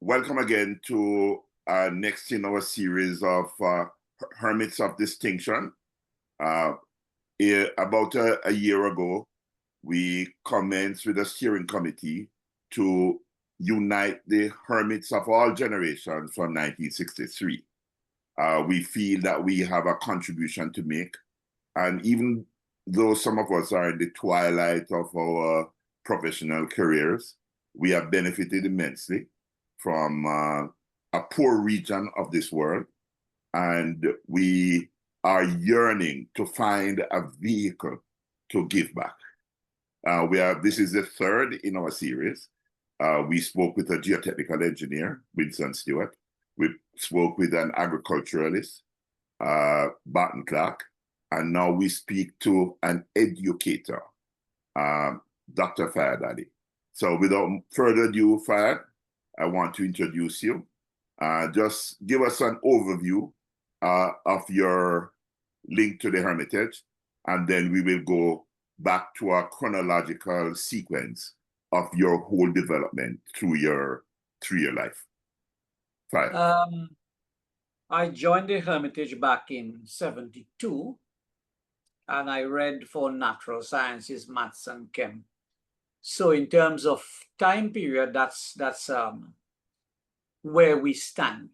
welcome again to next in our series of Hermits of Distinction. About a year ago, we commenced with a steering committee to unite the hermits of all generations from 1963. We feel that we have a contribution to make, and even though some of us are in the twilight of our professional careers, we have benefited immensely from a poor region of this world, and we are yearning to find a vehicle to give back. This is the third in our series. We spoke with a geotechnical engineer, Winston Stewart. We spoke with an agriculturalist, Barton Clark, and now we speak to an educator, Dr. Fayad Ali. So without further ado, Fayad, I want to introduce you. Just give us an overview of your link to the Hermitage, and then we will go back to our chronological sequence of your whole development through your life. Fayad. I joined the Hermitage back in '72, and I read for natural sciences, maths, and chem. So in terms of time period, that's where we stand.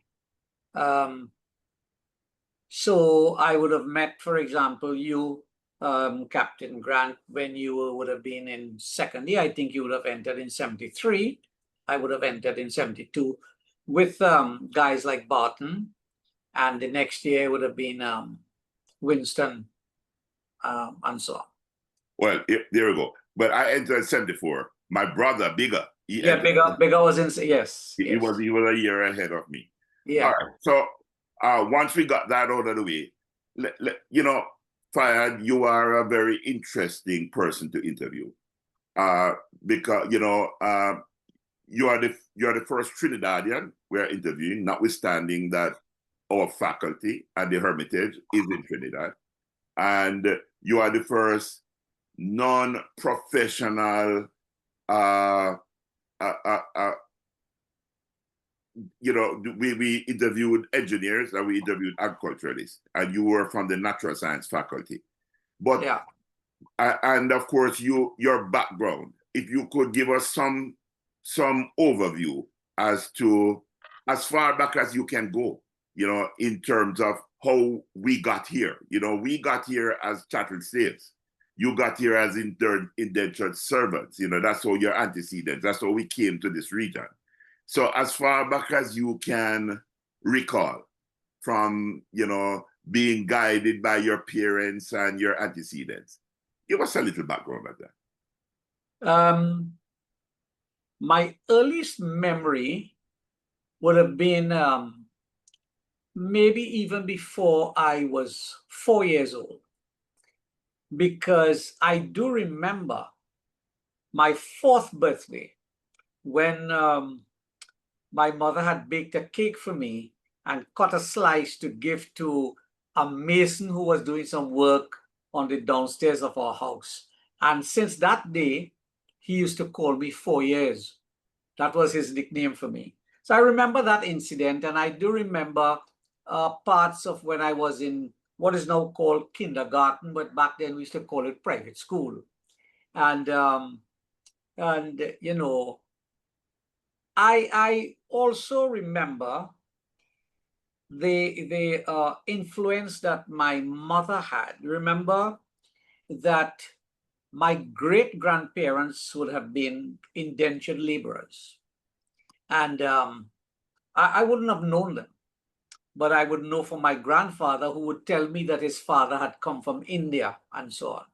So I would have met, for example, you, Captain Grant, when you would have been in second year. I think you would have entered in '73. I would have entered in '72 with guys like Barton, and the next year would have been Winston, and so on. Well, there we go. But I entered '74. My brother, Bigger. Bigger was in, yes. He was a year ahead of me. Yeah. All right. So once we got that out of the way, you know, Fayad, you are a very interesting person to interview, because you know you are the first Trinidadian we are interviewing, notwithstanding that our faculty at the Hermitage is in Trinidad, and you are the first non-professional. You know, we interviewed engineers and we interviewed agriculturalists, and you were from the natural science faculty. But yeah. And of course, your background. If you could give us some overview as to as far back as you can go, you know, in terms of how we got here. You know, we got here as chattel slaves. You got here as indentured servants. You know, that's all your antecedents. That's how we came to this region. So as far back as you can recall from, you know, being guided by your parents and your antecedents, give us a little background of that. My earliest memory would have been maybe even before I was 4 years old, because I do remember my 4th birthday when my mother had baked a cake for me and cut a slice to give to a mason who was doing some work on the downstairs of our house. And since that day, he used to call me 4 years. That was his nickname for me. So I remember that incident, and I do remember parts of when I was in what is now called kindergarten, but back then we used to call it private school. And you know, I also remember the influence that my mother had. Remember that my great-grandparents would have been indentured laborers. And I wouldn't have known them, but I would know from my grandfather, who would tell me that his father had come from India and so on.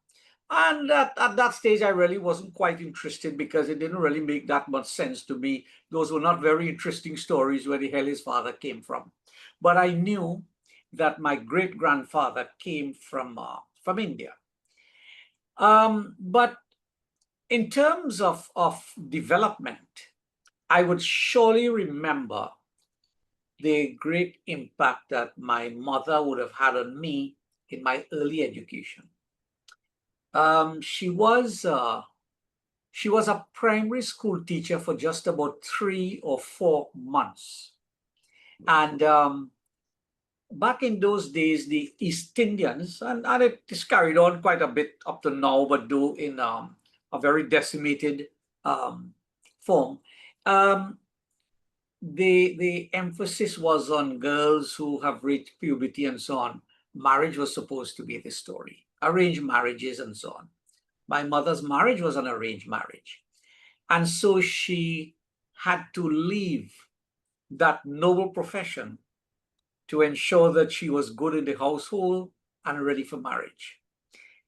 And at that stage, I really wasn't quite interested because it didn't really make that much sense to me. Those were not very interesting stories where the hell his father came from. But I knew that my great-grandfather came from India. But in terms of development, I would surely remember the great impact that my mother would have had on me in my early education. She was She was a primary school teacher for just about 3 or 4 months. And back in those days, the East Indians, and it is carried on quite a bit up to now, but though in a very decimated form, the emphasis was on girls who have reached puberty and so on. Marriage was supposed to be the story, arranged marriages and so on. My mother's marriage was an arranged marriage. And so she had to leave that noble profession to ensure that she was good in the household and ready for marriage.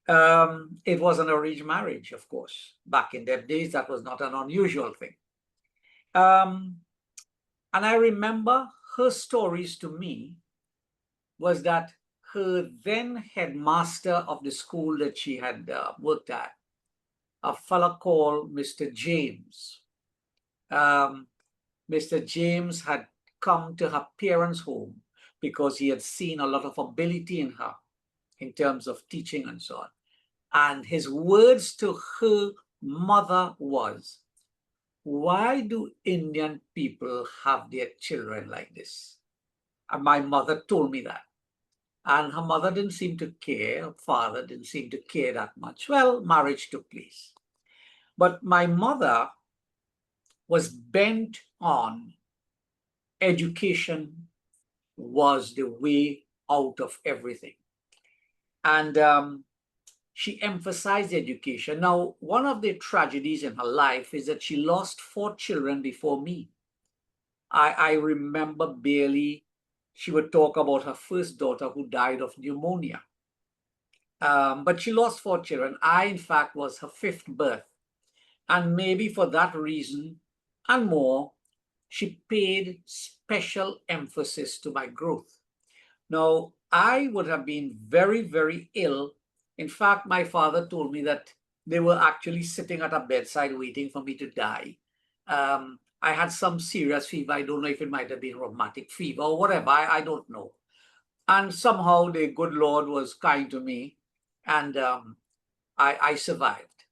It was an arranged marriage, of course. Back in their days, that was not an unusual thing. And I remember her stories to me was that her then headmaster of the school that she had worked at, a fellow called Mr. James. Mr. James had come to her parents' home because he had seen a lot of ability in her in terms of teaching and so on. And his words to her mother was, "Why do Indian people have their children like this?" And my mother told me that. And her mother didn't seem to care, her father didn't seem to care that much. Well, marriage took place. But my mother was bent on education was the way out of everything. And she emphasized education. Now, one of the tragedies in her life is that she lost 4 children before me. I remember barely, she would talk about her first daughter who died of pneumonia. But she lost 4 children. I, in fact, was her 5th birth. And maybe for that reason and more, she paid special emphasis to my growth. Now, I would have been very, very ill. In fact, my father told me that they were actually sitting at a bedside waiting for me to die. I had some serious fever. I don't know if it might have been rheumatic fever or whatever. I don't know. And somehow the good Lord was kind to me, and I survived.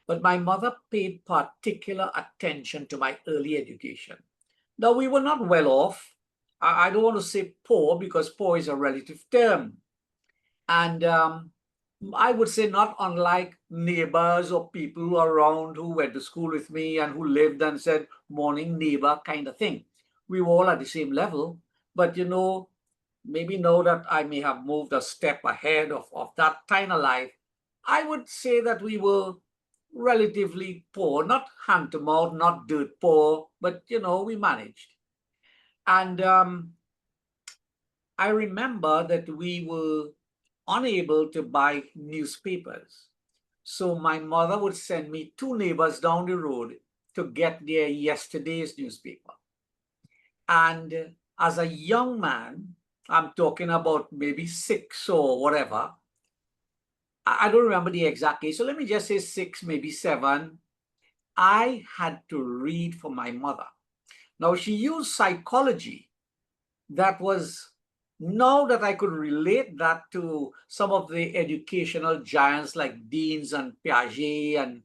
But my mother paid particular attention to my early education. Now, we were not well off. I don't want to say poor because poor is a relative term. And I would say not unlike neighbors or people around who went to school with me and who lived and said, "Morning neighbor," kind of thing. We were all at the same level. But, maybe now that I may have moved a step ahead of that kind of life, I would say that we were relatively poor, not hand to mouth, not dirt poor, but, we managed. And I remember that we were unable to buy newspapers. So my mother would send me 2 neighbors down the road to get their yesterday's newspaper. And as a young man, I'm talking about maybe 6 or whatever, I don't remember the exact age, so let me just say 6, maybe 7, I had to read for my mother. Now, she used psychology that was, now that I could relate that to some of the educational giants like Deans and Piaget and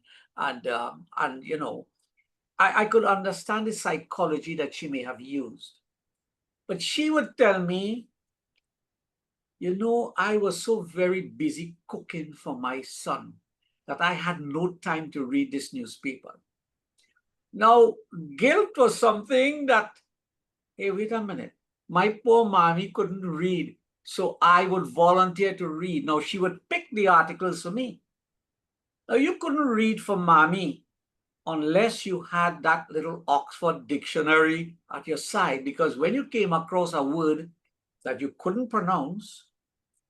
I could understand the psychology that she may have used. But she would tell me, I was so very busy cooking for my son that I had no time to read this newspaper. Now, guilt was something that, hey, wait a minute. My poor mommy couldn't read, so I would volunteer to read. Now, she would pick the articles for me. Now, you couldn't read for mommy unless you had that little Oxford dictionary at your side, because when you came across a word that you couldn't pronounce,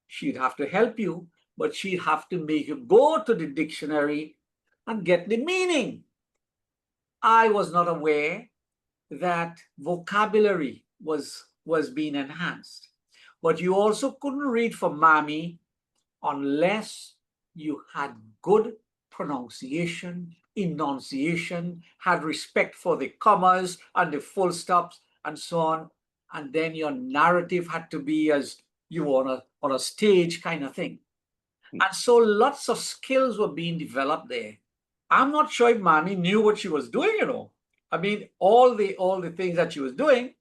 she'd have to help you, but she'd have to make you go to the dictionary and get the meaning. I was not aware that vocabulary was being enhanced. But you also couldn't read for mommy unless you had good pronunciation, enunciation, had respect for the commas and the full stops and so on. And then your narrative had to be as you were on a stage kind of thing. And so lots of skills were being developed there. I'm not sure if mommy knew what she was doing, I mean, all the things that she was doing,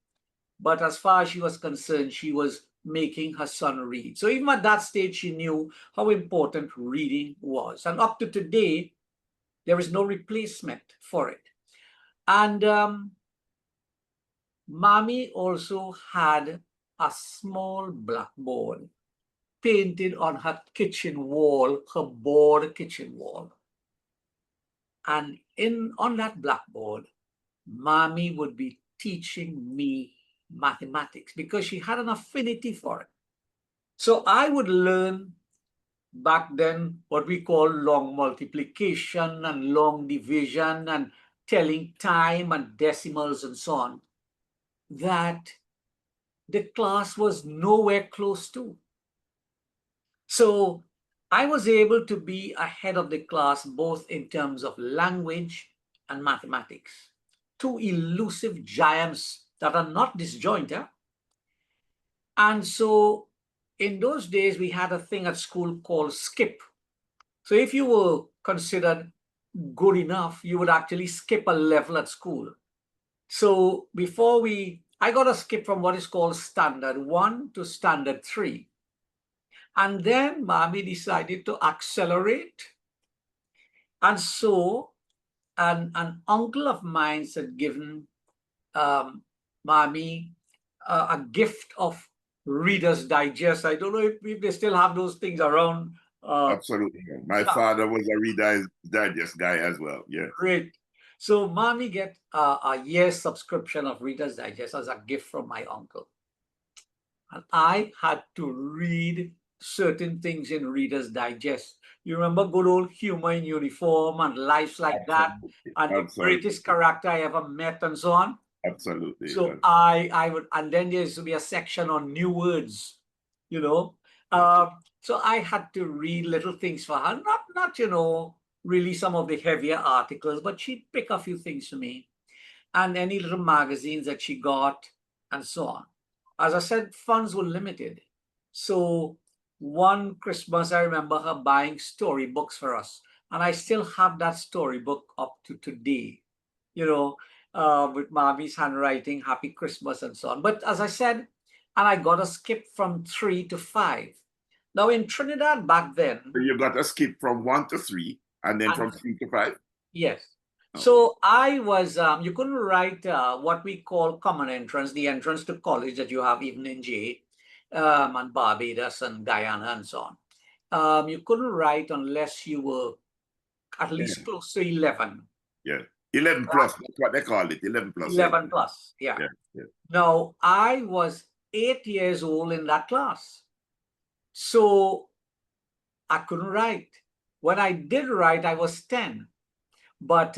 but as far as she was concerned, she was making her son read. So even at that stage, she knew how important reading was. And up to today, there is no replacement for it. And mommy also had a small blackboard painted on her kitchen wall, her board kitchen wall. And on that blackboard, mommy would be teaching me mathematics because she had an affinity for it. So I would learn back then what we call long multiplication and long division and telling time and decimals and so on, that the class was nowhere close to. So I was able to be ahead of the class both in terms of language and mathematics, two elusive giants that are not disjointed. And so in those days, we had a thing at school called skip. So if you were considered good enough, you would actually skip a level at school. So I got a skip from what is called standard 1 to standard 3. And then mommy decided to accelerate. And so an uncle of mine had given mommy a gift of Reader's Digest. I don't know if they still have those things around. Absolutely. My father was a Reader's Digest guy as well. Yeah. Great. So mommy get a year's subscription of Reader's Digest as a gift from my uncle. And I had to read certain things in Reader's Digest. You remember good old Humor in Uniform and Lives Like That, and the greatest character I ever met and so on. Absolutely. So I would, and then there used to be a section on new words, So I had to read little things for her, not really some of the heavier articles, but she'd pick a few things for me, and any little magazines that she got, and so on. As I said, funds were limited. So one Christmas, I remember her buying storybooks for us. And I still have that storybook up to today, with mommy's handwriting, Happy Christmas, and so on. But as I said, and I got a skip from 3 to 5. Now in Trinidad back then. So you got a skip from 1 to 3, and then from 3 to 5? Yes. So I was, you couldn't write what we call common entrance, the entrance to college that you have even in J, and Barbados and Guyana and so on. You couldn't write unless you were at least close to 11. Yeah. 11 plus, that's what they call it, 11 plus. 11 plus, yeah. Now, I was 8 years old in that class. So I couldn't write. When I did write, I was 10. But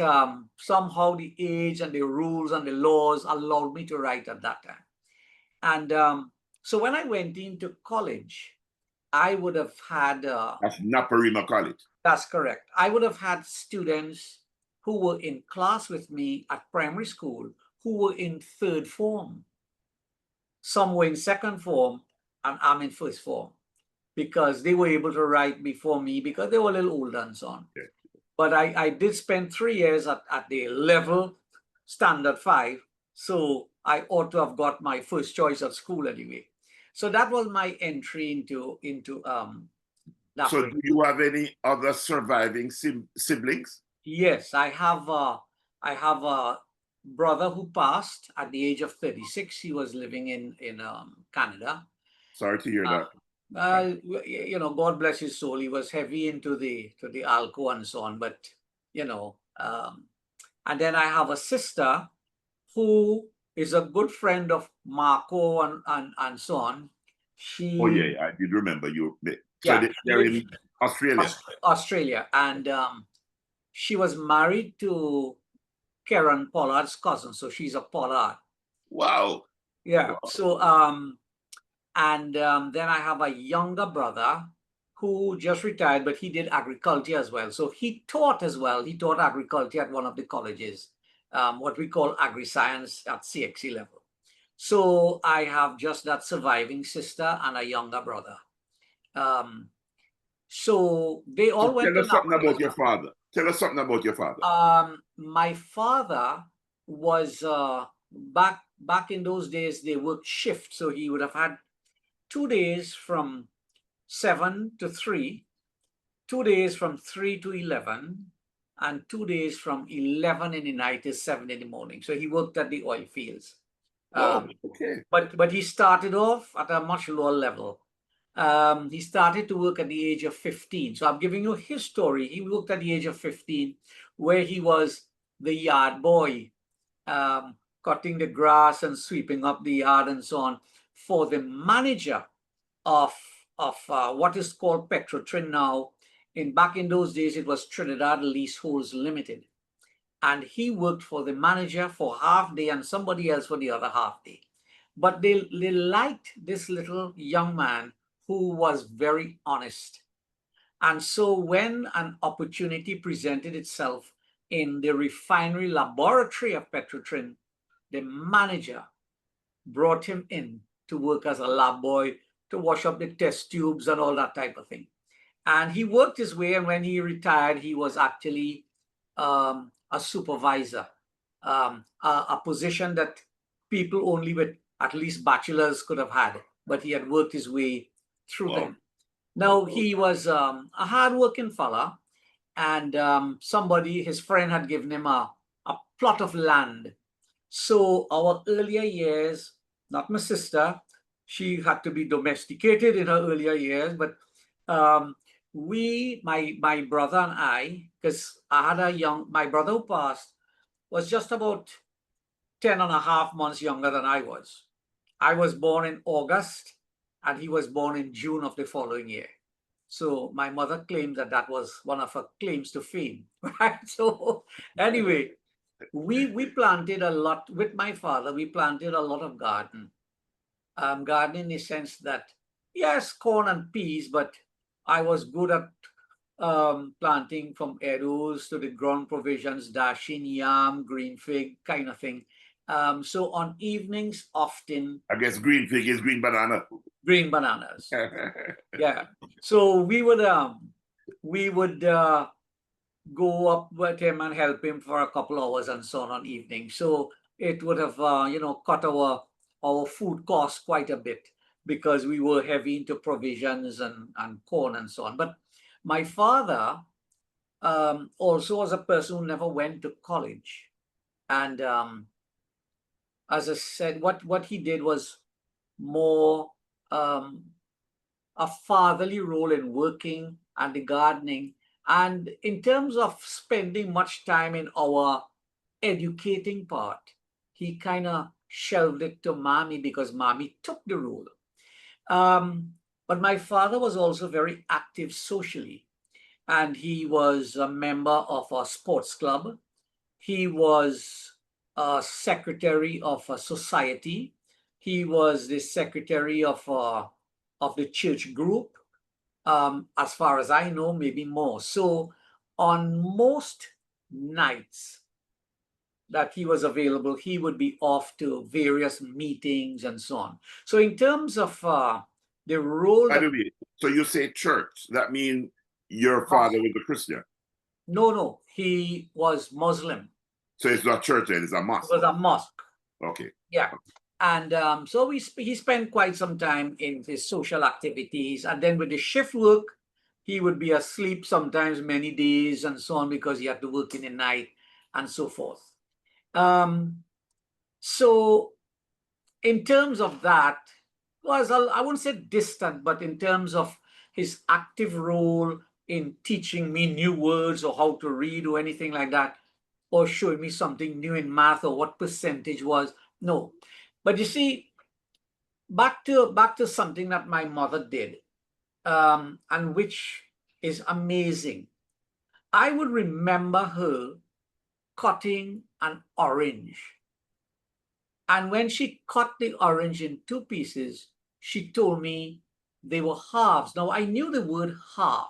somehow the age and the rules and the laws allowed me to write at that time. And so when I went into college, I would have had... That's Naparima College. That's correct. I would have had students who were in class with me at primary school who were in 3rd form. Some were in 2nd form, and I'm in 1st form, because they were able to write before me because they were a little older and so on. Yeah. But I did spend 3 years at the level standard 5. So I ought to have got my first choice at school anyway. So that was my entry into that. So do you have any other surviving siblings? Yes, I have a brother who passed at the age of 36. He was living in Canada. Sorry to hear that. God bless his soul. He was heavy into the alcohol and so on. But and then I have a sister who is a good friend of Marco and so on. She. Oh yeah, I did remember you. So they're in Australia. Australia, and she was married to Karen Pollard's cousin, so she's a Pollard. Wow. Yeah. Wow. So and then I have a younger brother who just retired, but he did agriculture as well. So he taught as well. He taught agriculture at one of the colleges, what we call agri-science at CXC level. So I have just that surviving sister and a younger brother. So they all So went tell to us something about your Napoli. father. Tell us something about your father. My father was back in those days. They worked shift, so he would have had 2 days from 7 to 3, 2 days from 3 to 11, and 2 days from 11 in the night to 7 in the morning. So he worked at the oil fields. Oh, okay. But he started off at a much lower level. He started to work at the age of 15. So I'm giving you his story. He worked at the age of 15, where he was the yard boy, cutting the grass and sweeping up the yard and so on for the manager of what is called Petrotrin now. Back in those days, it was Trinidad Leaseholds Limited. And he worked for the manager for half day and somebody else for the other half day. But they liked this little young man who was very honest. And so when an opportunity presented itself in the refinery laboratory of Petrotrin, the manager brought him in to work as a lab boy, to wash up the test tubes and all that type of thing. And he worked his way, and when he retired, he was actually a supervisor, a position that people only with at least bachelors could have had, but he had worked his way through them. Now, he was a hardworking fella, and his friend had given him a plot of land. So our earlier years, not my sister, she had to be domesticated in her earlier years, but my brother and I, because I had my brother who passed was just about 10 and a half months younger than I was. I was born in August and he was born in June of the following year. So my mother claimed that was one of her claims to fame, right? So anyway, we planted a lot with my father. We planted a lot of garden in the sense that yes, corn and peas, but I was good at planting from arrows to the ground provisions, dashing yam, green fig, kind of thing. So on evenings, often I guess green fig is green banana. green bananas. Yeah. So we would go up with him and help him for a couple hours and so on evening. So it would have cut our food costs quite a bit because we were heavy into provisions and corn and so on. But my father also was a person who never went to college. And as I said, what he did was more a fatherly role in working and the gardening. And in terms of spending much time in our educating part, he kind of shelved it to mommy because mommy took the role. But my father was also very active socially, and he was a member of a sports club. He was a secretary of a society. He was the secretary of the church group. As far as I know, maybe more. So on most nights that he was available, he would be off to various meetings and so on. So in terms of the role By that... the way, so you say church, that means your father was a Christian. No, he was Muslim. So it's not church then, it's a mosque. It was a mosque. Okay. Yeah. And so he spent quite some time in his social activities. And then with the shift work, he would be asleep sometimes many days and so on because he had to work in the night and so forth. So in terms of that, I wouldn't say distant, but in terms of his active role in teaching me new words or how to read or anything like that, or showing me something new in math or what percentage was, no. But you see, back to something that my mother did, and which is amazing. I would remember her cutting an orange. And when she cut the orange in two pieces, she told me they were halves. Now, I knew the word half,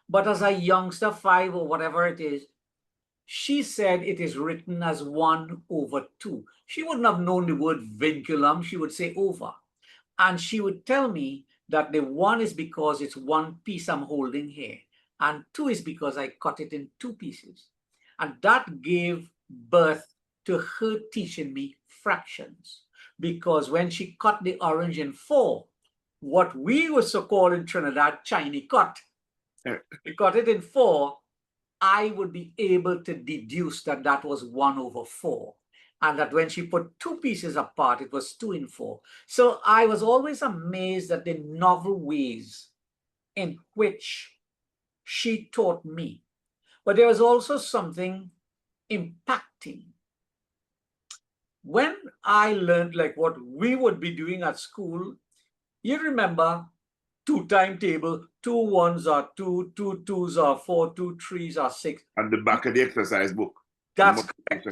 but as a youngster, 5 or whatever it is, she said it is written as 1/2. She wouldn't have known the word vinculum. She would say over. And she would tell me that the one is because it's one piece I'm holding here, and two is because I cut it in two pieces. And that gave birth to her teaching me fractions. Because when she cut the orange in four, what we would so call in Trinidad, Chinese cut, we cut it in four, I would be able to deduce that that was 1/4. And that when she put two pieces apart, it was 2 in 4. So I was always amazed at the novel ways in which she taught me. But there was also something impacting. When I learned like what we would be doing at school, you remember 2 timetable, 2 ones are 2, 2 twos are 4, 2 threes are 6. And the back of the exercise book. That's correct.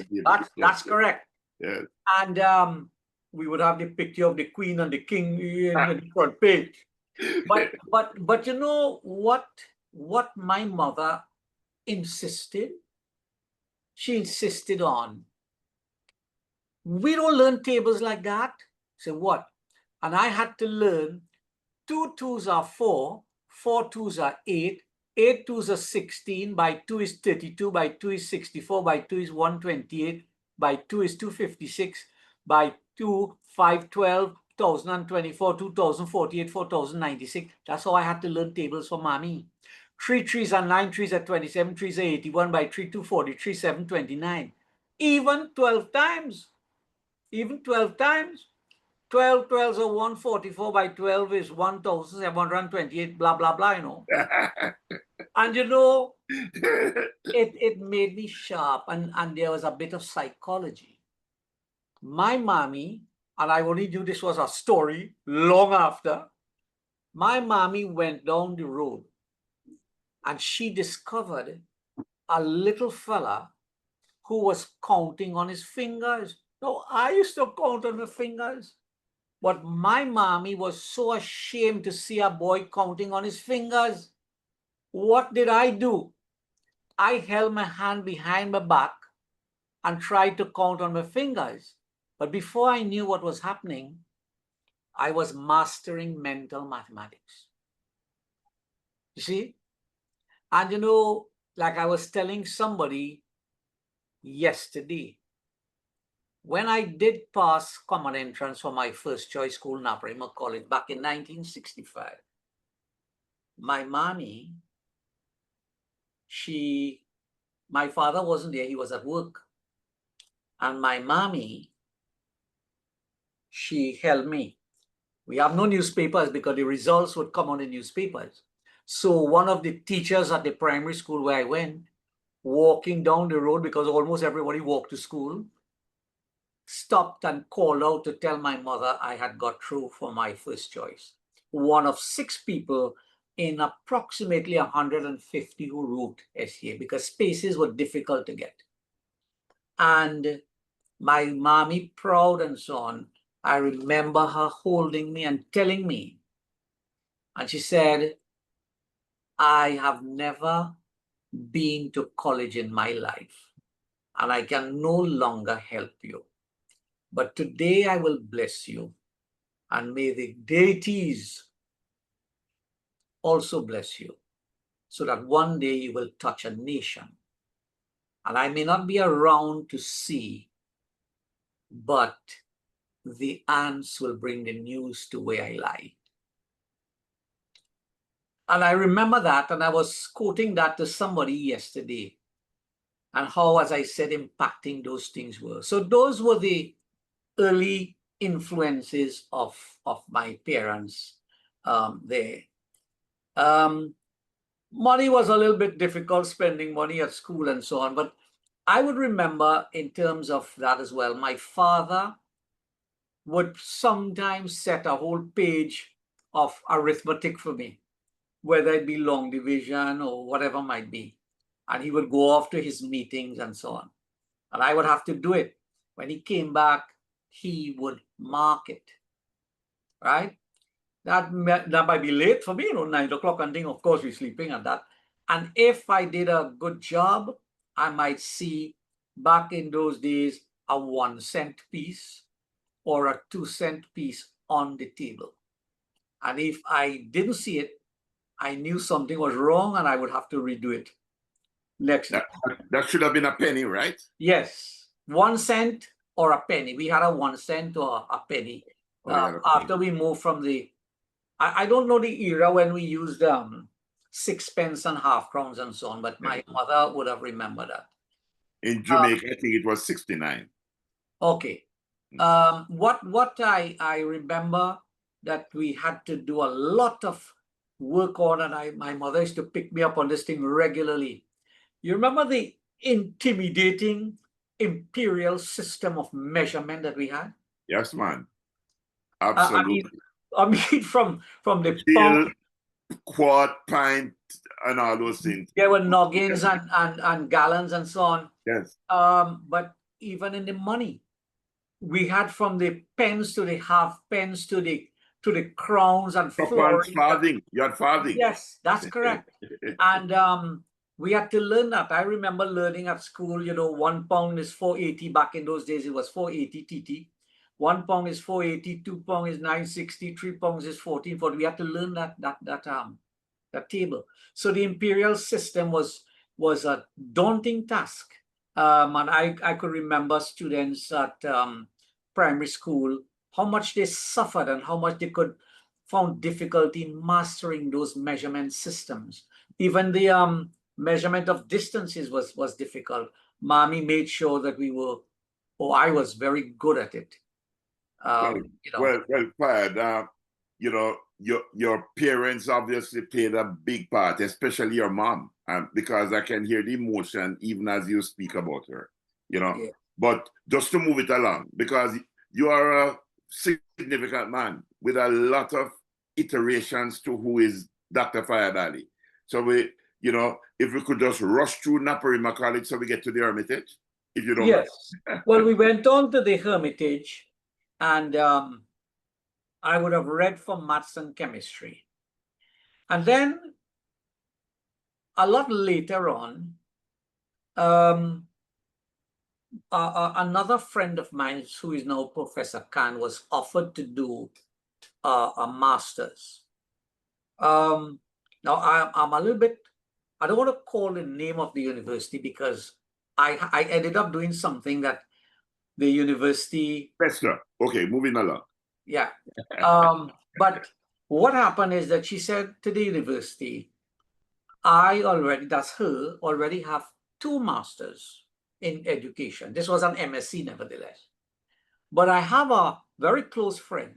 That's correct. Yes. And we would have the picture of the queen and the king in the front page. But you know what my mother insisted? She insisted on, we don't learn tables like that. So what? And I had to learn 2 twos are 4, 4 twos are 8, 8 twos are 16, by 2 is 32, by 2 is 64, by 2 is 128, by 2 is 256, by 2, 512, 1024, 2048, 4096. That's how I had to learn tables for mommy. 3 threes are 9, threes are 27, threes are 81, by 3, 243, 729. Even 12 times. Even 12 times. 12 12s are 144, by 12 is 1728, blah, blah, blah, you know. And you know, it made me sharp, and there was a bit of psychology. My mommy, and I only knew this was a story long after, my mommy went down the road and she discovered a little fella who was counting on his fingers. No, I used to count on my fingers. But my mommy was so ashamed to see a boy counting on his fingers. What did I do? I held my hand behind my back and tried to count on my fingers. But before I knew what was happening, I was mastering mental mathematics. You see? And you know, like I was telling somebody yesterday, when I did pass common entrance for my first choice school, Naparima College, back in 1965, my mommy, my father wasn't there, he was at work. And my mommy, she held me. We have no newspapers because the results would come on the newspapers. So one of the teachers at the primary school where I went, walking down the road, because almost everybody walked to school, stopped and called out to tell my mother I had got through for my first choice. One of 6 people in approximately 150 who wrote SCA, because spaces were difficult to get. And my mommy, proud and so on, I remember her holding me and telling me, and she said, I have never been to college in my life, and I can no longer help you. But today I will bless you, and may the deities also bless you, so that one day you will touch a nation. And I may not be around to see, but the ants will bring the news to where I lie. And I remember that, and I was quoting that to somebody yesterday, and how, as I said, impacting those things were. So those were the early influences of my parents there. Money was a little bit difficult, spending money at school and so on, but I would remember in terms of that as well, my father would sometimes set a whole page of arithmetic for me, whether it be long division or whatever might be. And he would go off to his meetings and so on. And I would have to do it. When he came back, he would mark it, right? That might be late for me, 9 o'clock and thing, of course, we're sleeping at that. And if I did a good job, I might see back in those days a 1 cent piece or a 2 cent piece on the table. And if I didn't see it, I knew something was wrong and I would have to redo it next year. That should have been a penny, right? Yes, 1 cent or a penny. We had a 1 cent or a penny. After we moved from I don't know the era when we used 6 pence and half crowns and so on, but my mother would have remembered that. In Jamaica, I think it was 69. Okay. What I remember that we had to do a lot of work on, and my mother used to pick me up on this thing regularly. You remember the intimidating imperial system of measurement that we had? Yes, man. Absolutely. I mean from the Scale, quart, pint, and all those things. there were noggins and gallons and so on. Yes. But even in the money, we had from the pence to the half pence to the crowns and florins. Farthing. You had farthing. Yes, that's correct. And we had to learn that. I remember learning at school, you know, £1 is 480. Back in those days, it was 480 TT. £1 is 480, £2 is 960, £3 is 1440. We had to learn that table. So the imperial system was a daunting task. And I could remember students at primary school, how much they suffered and how much they found difficulty in mastering those measurement systems. Even the measurement of distances was difficult. Mommy made sure that I was very good at it. Well, Fayad, you know, your parents obviously played a big part, especially your mom, because I can hear the emotion even as you speak about her, you know. Yeah. But just to move it along, because you are a significant man with a lot of iterations to who is Dr. Fayad Ali. So you know, if we could just rush through Naparima College so we get to the Hermitage, if you don't mind. Yes. Well, we went on to the Hermitage, and I would have read for maths and chemistry. And then a lot later on, another friend of mine, who is now Professor Khan, was offered to do a master's. Now, I'm a little bit, I don't want to call the name of the university because I ended up doing something that the university... Professor. Okay, moving along. Yeah. But what happened is that she said to the university, that's her, already have 2 masters in education. This was an MSc nevertheless. But I have a very close friend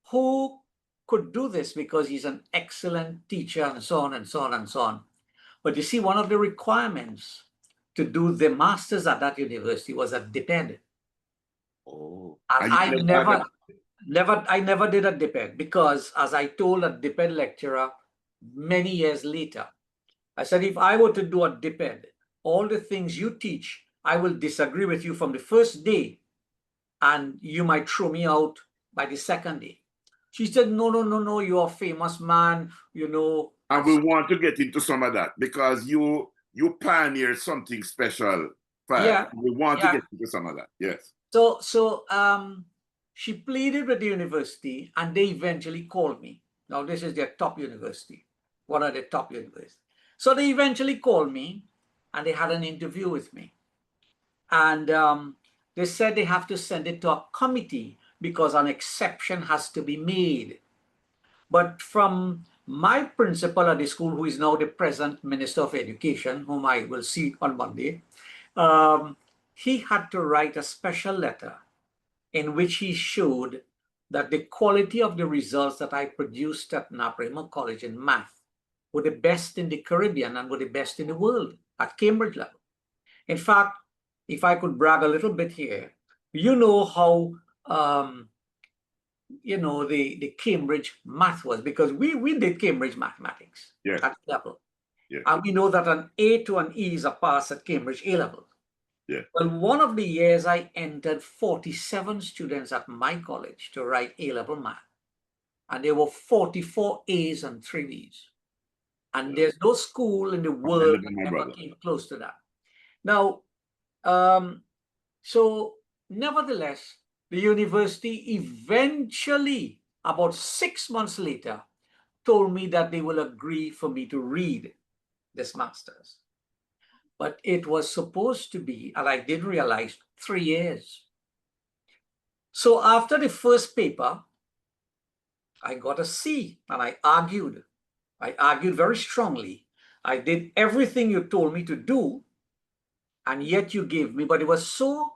who could do this because he's an excellent teacher and so on and so on and so on. But you see, one of the requirements to do the masters at that university was a DPED. Oh. And I never did a DPED because, as I told a DPED lecturer many years later, I said, if I were to do a DPED, all the things you teach, I will disagree with you from the first day, and you might throw me out by the second day. She said, no, you're a famous man, you know. And we want to get into some of that because you pioneered something special. Yeah. We want to get into some of that, yes. So she pleaded with the university, and they eventually called me. Now, this is their top university, one of the top universities. So they eventually called me, and they had an interview with me. And they said they have to send it to a committee because an exception has to be made. But from my principal at the school, who is now the present Minister of Education, whom I will see on Monday, he had to write a special letter in which he showed that the quality of the results that I produced at Naparima College in math were the best in the Caribbean and were the best in the world at Cambridge level. In fact, if I could brag a little bit here, you know how the Cambridge math was, because we did Cambridge mathematics at level. Yeah. And we know that an A to an E is a pass at Cambridge A level. Yeah. Well, one of the years I entered 47 students at my college to write A-level math. And there were 44 A's and 3 B's. And there's no school in the world that ever came close to that. Now, so nevertheless, the university eventually about 6 months later, told me that they will agree for me to read this master's. But it was supposed to be, and I didn't realize, 3 years. So after the first paper, I got a C, and I argued. I argued very strongly. I did everything you told me to do, and yet you gave me, but it was so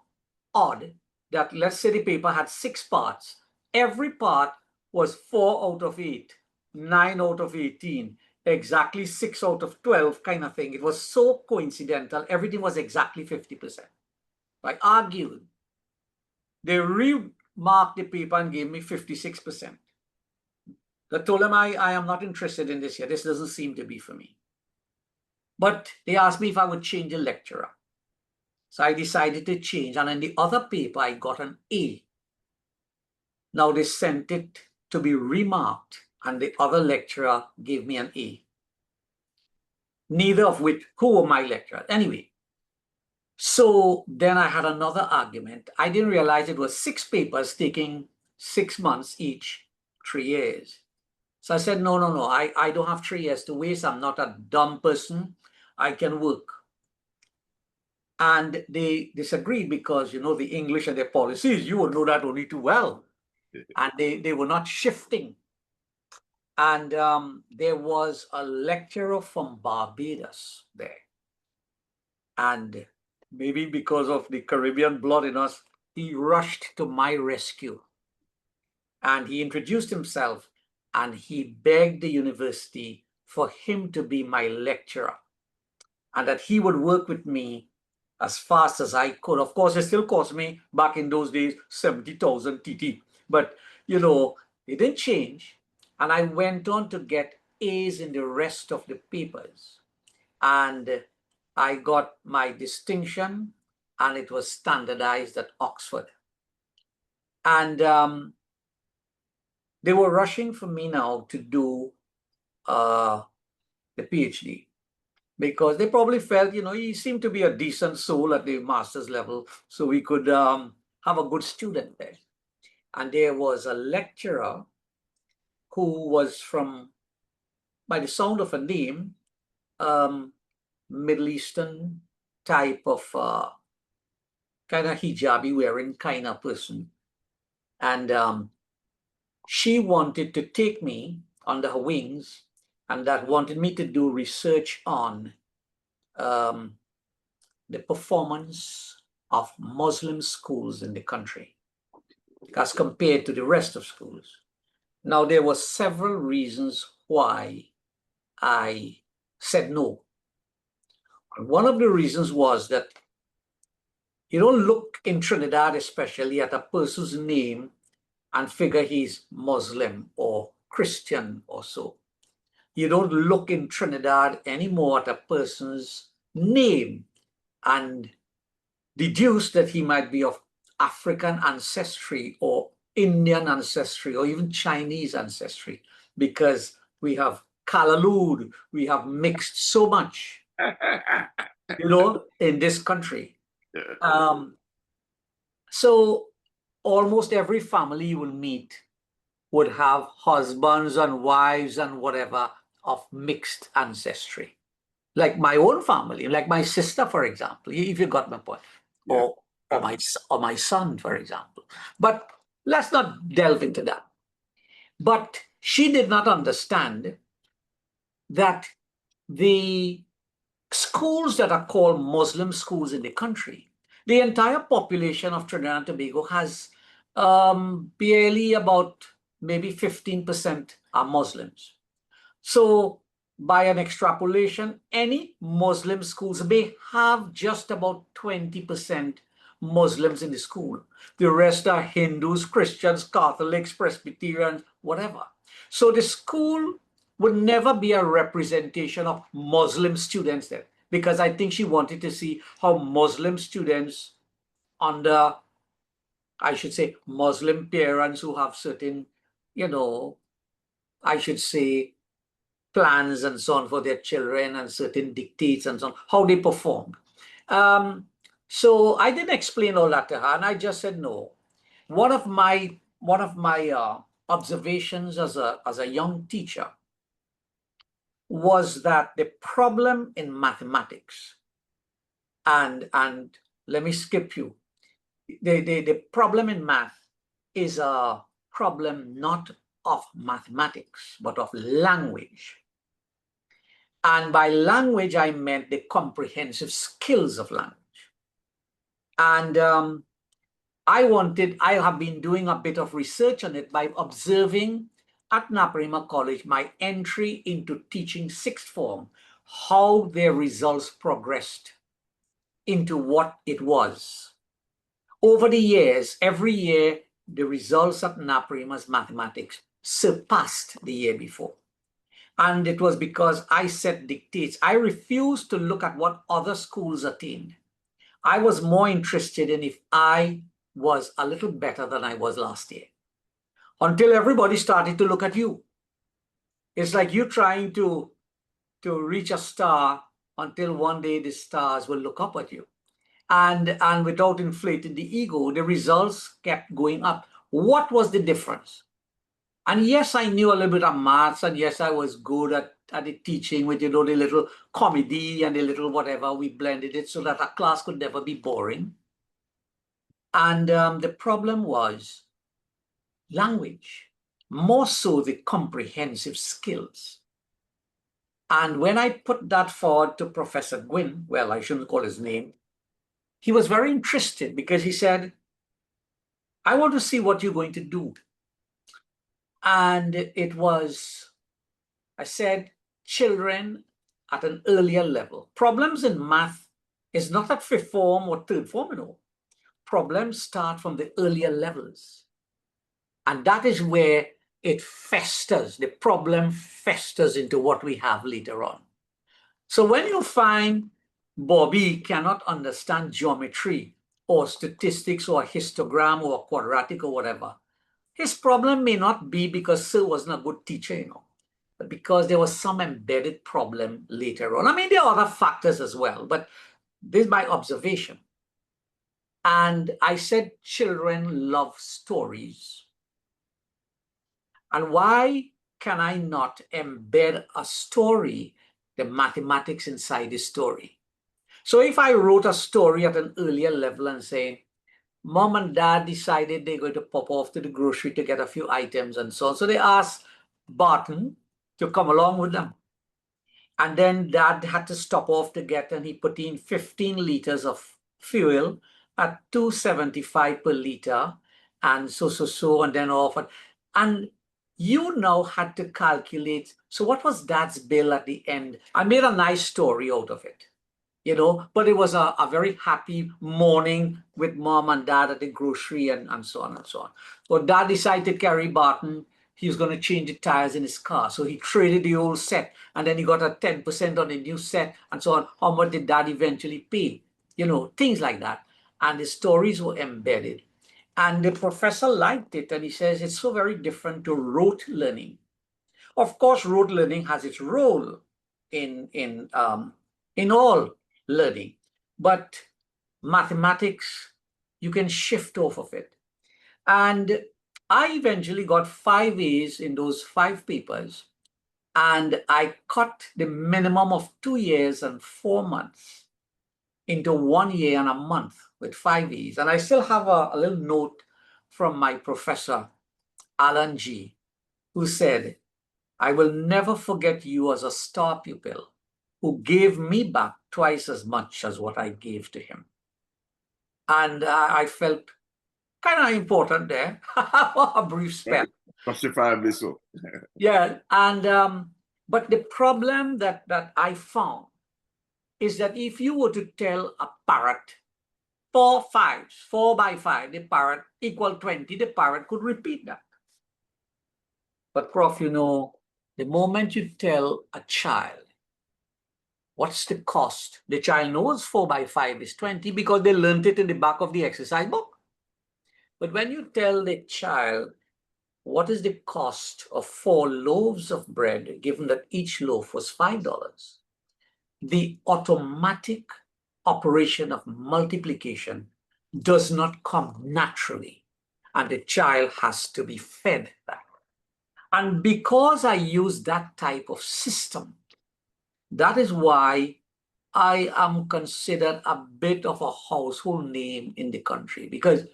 odd that, let's say the paper had 6 parts. Every part was 4 out of 8, 9 out of 18, exactly 6 out of 12 kind of thing. It was so coincidental. Everything was exactly 50%. I argued. They remarked the paper and gave me 56%. I told them I am not interested in this yet. This doesn't seem to be for me. But they asked me if I would change the lecturer. So I decided to change. And in the other paper, I got an A. Now they sent it to be remarked, and the other lecturer gave me an A. Neither of which, who were my lecturers? Anyway, so then I had another argument. I didn't realize it was 6 papers taking 6 months each, 3 years. So I said, no, I don't have 3 years to waste. I'm not a dumb person. I can work. And they disagreed because, you know, the English and their policies, you would know that only too well. And they were not shifting. And there was a lecturer from Barbados there. And maybe because of the Caribbean blood in us, he rushed to my rescue. And he introduced himself, and he begged the university for him to be my lecturer, and that he would work with me as fast as I could. Of course, it still cost me, back in those days, 70,000 TT. But, you know, it didn't change. And I went on to get A's in the rest of the papers. And I got my distinction, and it was standardized at Oxford. And they were rushing for me now to do the PhD, because they probably felt, you know, he seemed to be a decent soul at the master's level, so we could have a good student there. And there was a lecturer who was from, by the sound of a name, Middle Eastern type of kind of hijabi wearing kind of person. And she wanted to take me under her wings, and that wanted me to do research on the performance of Muslim schools in the country as compared to the rest of schools. Now, there were several reasons why I said no. And one of the reasons was that you don't look in Trinidad, especially, at a person's name and figure he's Muslim or Christian or so. You don't look in Trinidad anymore at a person's name and deduce that he might be of African ancestry or Indian ancestry or even Chinese ancestry, because we have Kalalud, we have mixed so much, you know, in this country. So almost every family you will meet would have husbands and wives and whatever of mixed ancestry. Like my own family, like my sister, for example, if you got my point, Yeah. or my son, for example. But let's not delve into that. But she did not understand that the schools that are called Muslim schools in the country, the entire population of Trinidad and Tobago has barely about maybe 15% are Muslims. So by an extrapolation, any Muslim schools may have just about 20% Muslims in the school. The rest are Hindus, Christians, Catholics, Presbyterians, whatever. So the school would never be a representation of Muslim students there, because I think she wanted to see how Muslim students under, I should say, Muslim parents who have certain, you know, I should say, plans and so on for their children and certain dictates and so on, how they performed. So I didn't explain all that to her, and I just said no. One of my observations as a young teacher was that the problem in mathematics, and let me skip you, the problem in math is a problem not of mathematics, but of language. And by language, I meant the comprehensive skills of language. And I have been doing a bit of research on it by observing at Naparima College my entry into teaching sixth form, how their results progressed into what it was. Over the years, every year, the results at Naparima's mathematics surpassed the year before. And it was because I set dictates. I refused to look at what other schools attained. I was more interested in if I was a little better than I was last year, until everybody started to look at you. It's like you trying to reach a star until one day the stars will look up at you. And without inflating the ego, the results kept going up. What was the difference? And yes, I knew a little bit of maths, and yes, I was good at the teaching with, the little comedy and the little whatever. We blended it so that our class could never be boring. And the problem was language, more so the comprehensive skills. And when I put that forward to Professor Gwynn, well, I shouldn't call his name, he was very interested because he said, I want to see what you're going to do. And it was, I said, children at an earlier level. Problems in math is not at fifth form or third form, Problems start from the earlier levels. And that is where it festers, the problem festers into what we have later on. So when you find Bobby cannot understand geometry or statistics or a histogram or a quadratic or whatever, his problem may not be because Sir wasn't a good teacher, but because there was some embedded problem later on. I mean, there are other factors as well, but this is my observation. And I said children love stories. And why can I not embed a story, the mathematics inside the story? So if I wrote a story at an earlier level and say, Mom and Dad decided they're going to pop off to the grocery to get a few items and so on. So they asked Barton to come along with them. And then Dad had to stop off to get, and he put in 15 liters of fuel at $2.75 per liter, and so, and then off. And you now had to calculate, so what was Dad's bill at the end? I made a nice story out of it, but it was a very happy morning with Mom and Dad at the grocery and so on and so on. So Dad decided to carry Barton. He was going to change the tires in his car. So he traded the old set, and then he got a 10% on the new set and so on. How much did Dad eventually pay? Things like that. And the stories were embedded. And the professor liked it, and he says it's so very different to rote learning. Of course, rote learning has its role in all learning, but mathematics, you can shift off of it. And I eventually got 5 A's in those 5 papers, and I cut the minimum of 2 years and 4 months into 1 year and a month with 5 A's. And I still have a little note from my professor, Alan G., who said, I will never forget you as a star pupil who gave me back twice as much as what I gave to him. And I felt kind of important there for a brief spell. Justifiably so. Yeah, and but the problem that I found is that if you were to tell a parrot 4 5s, 4 by 5, the parrot equal 20, the parrot could repeat that. But Prof, the moment you tell a child, what's the cost? The child knows 4 by 5 is 20 because they learned it in the back of the exercise book. But when you tell the child, what is the cost of 4 loaves of bread, given that each loaf was $5? The automatic operation of multiplication does not come naturally, and the child has to be fed that. And because I use that type of system, that is why I am considered a bit of a household name in the country, because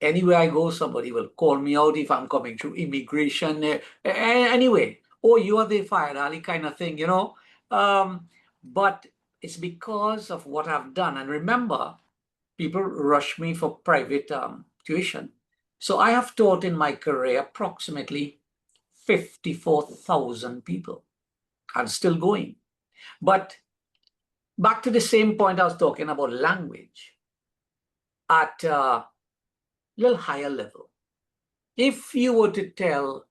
anywhere I go, somebody will call me out if I'm coming through immigration. Anyway, oh, you are the Fayad Ali kind of thing, you know. But it's because of what I've done. And remember, people rush me for private tuition. So I have taught in my career approximately 54,000 people and still going. But back to the same point I was talking about language at a little higher level. If you were to tell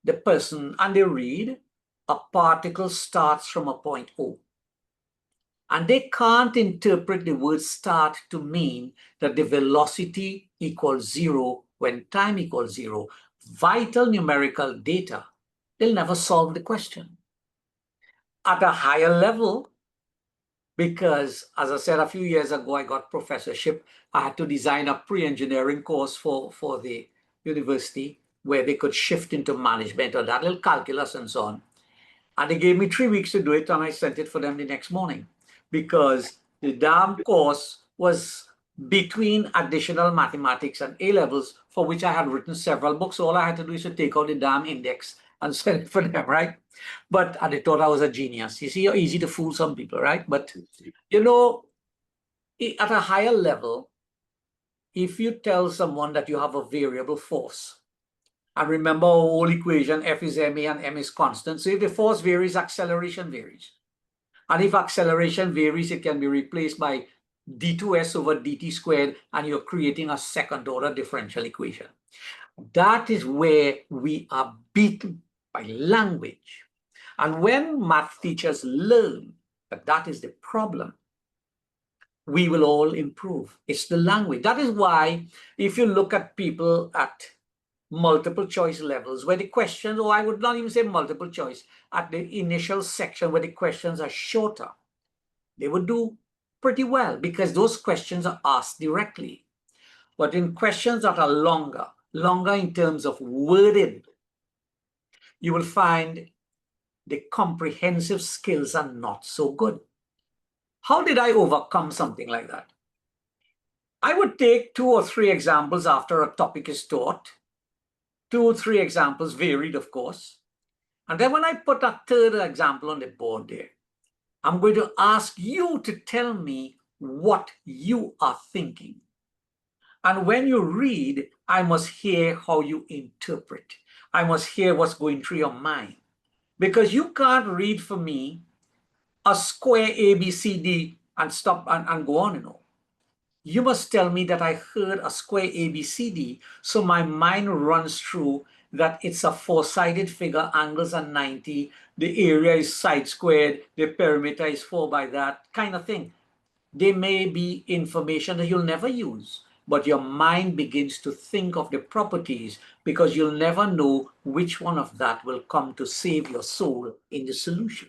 the person and they read, a particle starts from a point O, and they can't interpret the word start to mean that the velocity equals zero when time equals zero, vital numerical data, they'll never solve the question. At a higher level, because as I said, a few years ago, I got professorship. I had to design a pre-engineering course for the university where they could shift into management or that little calculus and so on. And they gave me 3 weeks to do it, and I sent it for them the next morning because the damn course was between additional mathematics and A levels, for which I had written several books. So all I had to do is to take out the damn index and send it for them, right? But and they thought I was a genius. You see, you're easy to fool some people, right? But you know, at a higher level, if you tell someone that you have a variable force, and remember our whole equation, F is ma and m is constant. So if the force varies, acceleration varies. And if acceleration varies, it can be replaced by d2s over dt squared, and you're creating a second order differential equation. That is where we are beaten by language. And when math teachers learn that that is the problem, we will all improve. It's the language. That is why if you look at people at multiple choice levels where the questions, or I would not even say multiple choice, at the initial section where the questions are shorter, they would do pretty well because those questions are asked directly. But in questions that are longer in terms of wording, you will find the comprehensive skills are not so good. How did I overcome something like that? I would take 2 or 3 examples after a topic is taught. 2 or 3 examples, varied, of course. And then when I put a third example on the board there, I'm going to ask you to tell me what you are thinking. And when you read, I must hear how you interpret. I must hear what's going through your mind. Because you can't read for me a square ABCD and stop and go on, you know. You must tell me that I heard a square ABCD, so my mind runs through that it's a four-sided figure, angles are 90, the area is side squared, the perimeter is 4 by that, kind of thing. There may be information that you'll never use, but your mind begins to think of the properties because you'll never know which one of that will come to save your soul in the solution.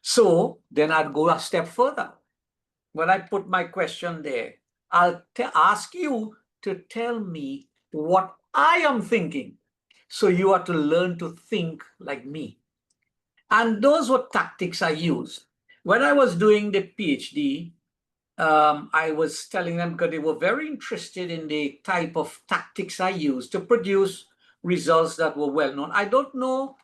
So then I'd go a step further. When I put my question there, I'll ask you to tell me what I am thinking. So you are to learn to think like me. And those were tactics I used. When I was doing the PhD, I was telling them because they were very interested in the type of tactics I used to produce results that were well known. I don't know,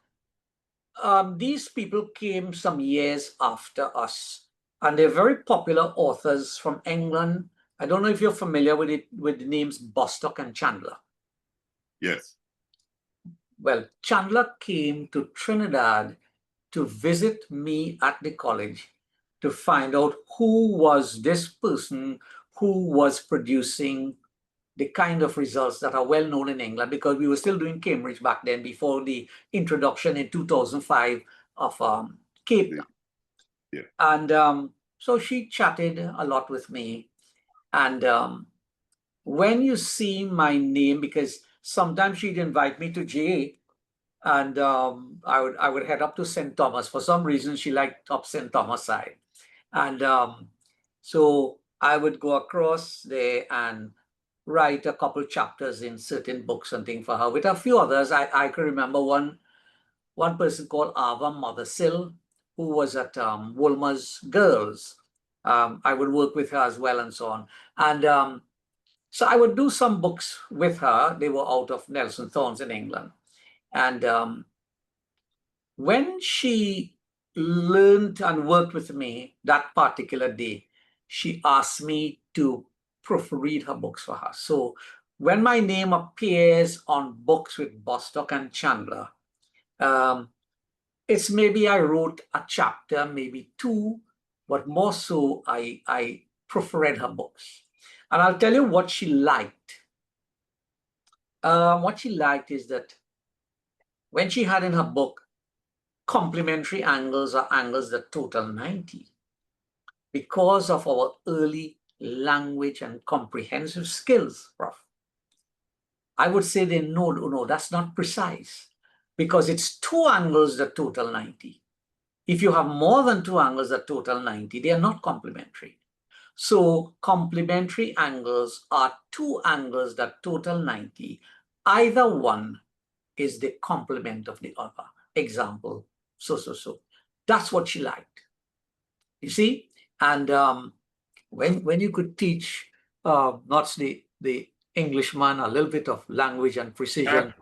these people came some years after us, and they're very popular authors from England. I don't know if you're familiar with it, with the names Bostock and Chandler. Yes. Well, Chandler came to Trinidad to visit me at the college to find out who was this person who was producing the kind of results that are well known in England, because we were still doing Cambridge back then before the introduction in 2005 of Cape Town. Yeah. And so she chatted a lot with me. And when you see my name, because sometimes she'd invite me to JA, and I would head up to St. Thomas. For some reason, she liked up St. Thomas side. And so I would go across there, and write a couple chapters in certain books and things for her. With a few others, I can remember one person called Ava Mothersill, who was at Wolmer's Girls. I would work with her as well and so on. And so I would do some books with her. They were out of Nelson Thorns in England. And when she learned and worked with me that particular day, she asked me to proofread her books for her. So when my name appears on books with Bostock and Chandler, it's maybe I wrote a chapter, maybe two, but more so I proofread her books. And I'll tell you what she liked. What she liked is that when she had in her book, complementary angles are angles that total 90. Because of our early language and comprehensive skills, Prof. I would say they no, that's not precise because it's two angles that total 90. If you have more than two angles that total 90, they are not complementary. So complementary angles are two angles that total 90. Either one is the complement of the other. Example, so. That's what she liked. You see? And when you could teach not the Englishman a little bit of language and precision,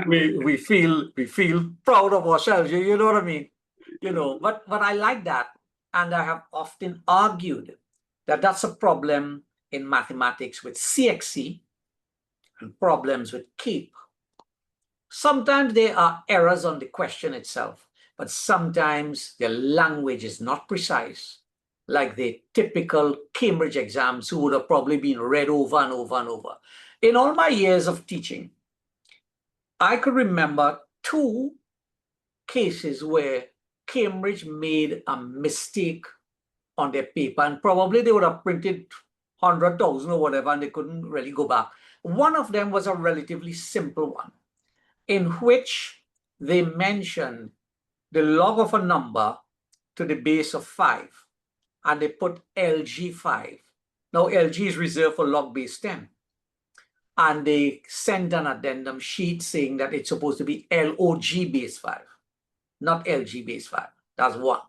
we feel proud of ourselves. You know what I mean? You know, but I like that, and I have often argued that that's a problem in mathematics with CXC and problems with CAPE. Sometimes there are errors on the question itself, but sometimes the language is not precise, like the typical Cambridge exams who would have probably been read over and over and over. In all my years of teaching, I could remember two cases where Cambridge made a mistake on their paper, and probably they would have printed 100,000 or whatever, and they couldn't really go back. One of them was a relatively simple one, in which they mentioned the log of a number to the base of 5, and they put LG5. Now, LG is reserved for log base 10. And they sent an addendum sheet saying that it's supposed to be LOG base 5, not LG base 5. That's one.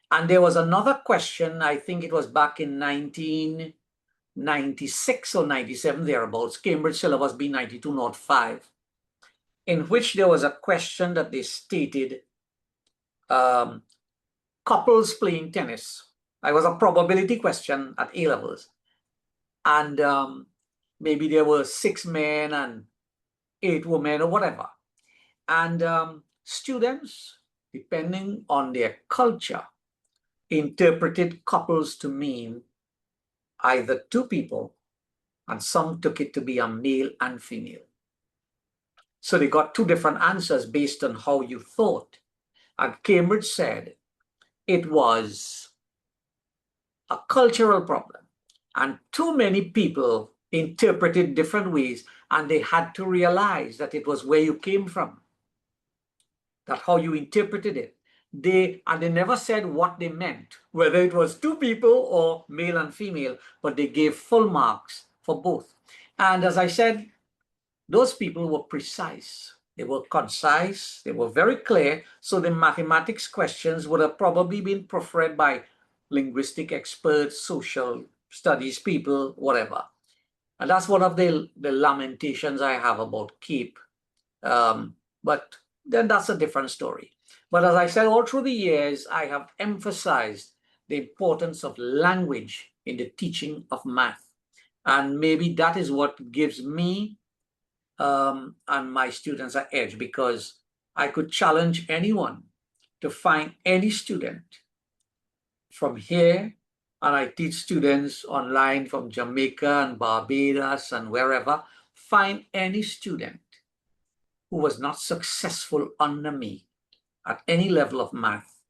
And there was another question, I think it was back in 1996 or 97, thereabouts, Cambridge syllabus B9205, in which there was a question that they stated couples playing tennis. It was a probability question at A levels. And maybe there were 6 men and 8 women or whatever. And students, depending on their culture, interpreted couples to mean either 2 people, and some took it to be a male and female. So they got 2 different answers based on how you thought. And Cambridge said it was a cultural problem. And too many people interpreted different ways, and they had to realize that it was where you came from, that how you interpreted it. They never said what they meant, whether it was 2 people or male and female, but they gave full marks for both. And as I said, those people were precise. They were concise. They were very clear. So the mathematics questions would have probably been proofread by linguistic experts, social studies people, whatever. And that's one of the lamentations I have about CAPE. But then that's a different story. But as I said, all through the years, I have emphasized the importance of language in the teaching of math. And maybe that is what gives me and my students an edge, because I could challenge anyone to find any student from here, and I teach students online from Jamaica and Barbados and wherever, find any student who was not successful under me at any level of math,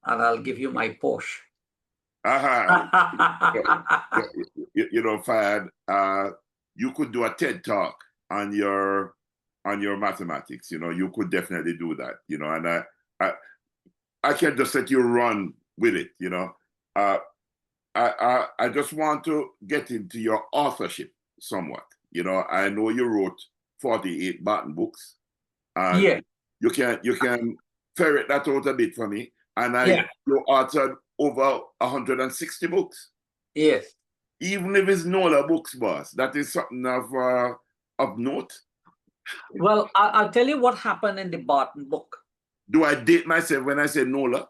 and I'll give you my Porsche. You know, Fayad, you could do a TED talk on your mathematics. You know, you could definitely do that. You know, and I can just let you run with it. You know, I just want to get into your authorship. somewhat. You know, I know you wrote 48 Barton books, and Yeah, you can ferret that out a bit for me. And yeah, you authored over 160 books. yes. Even if it's NOLA books, boss, that is something of note. Well, I'll tell you what happened in the Barton book. Do I date myself when I say NOLA?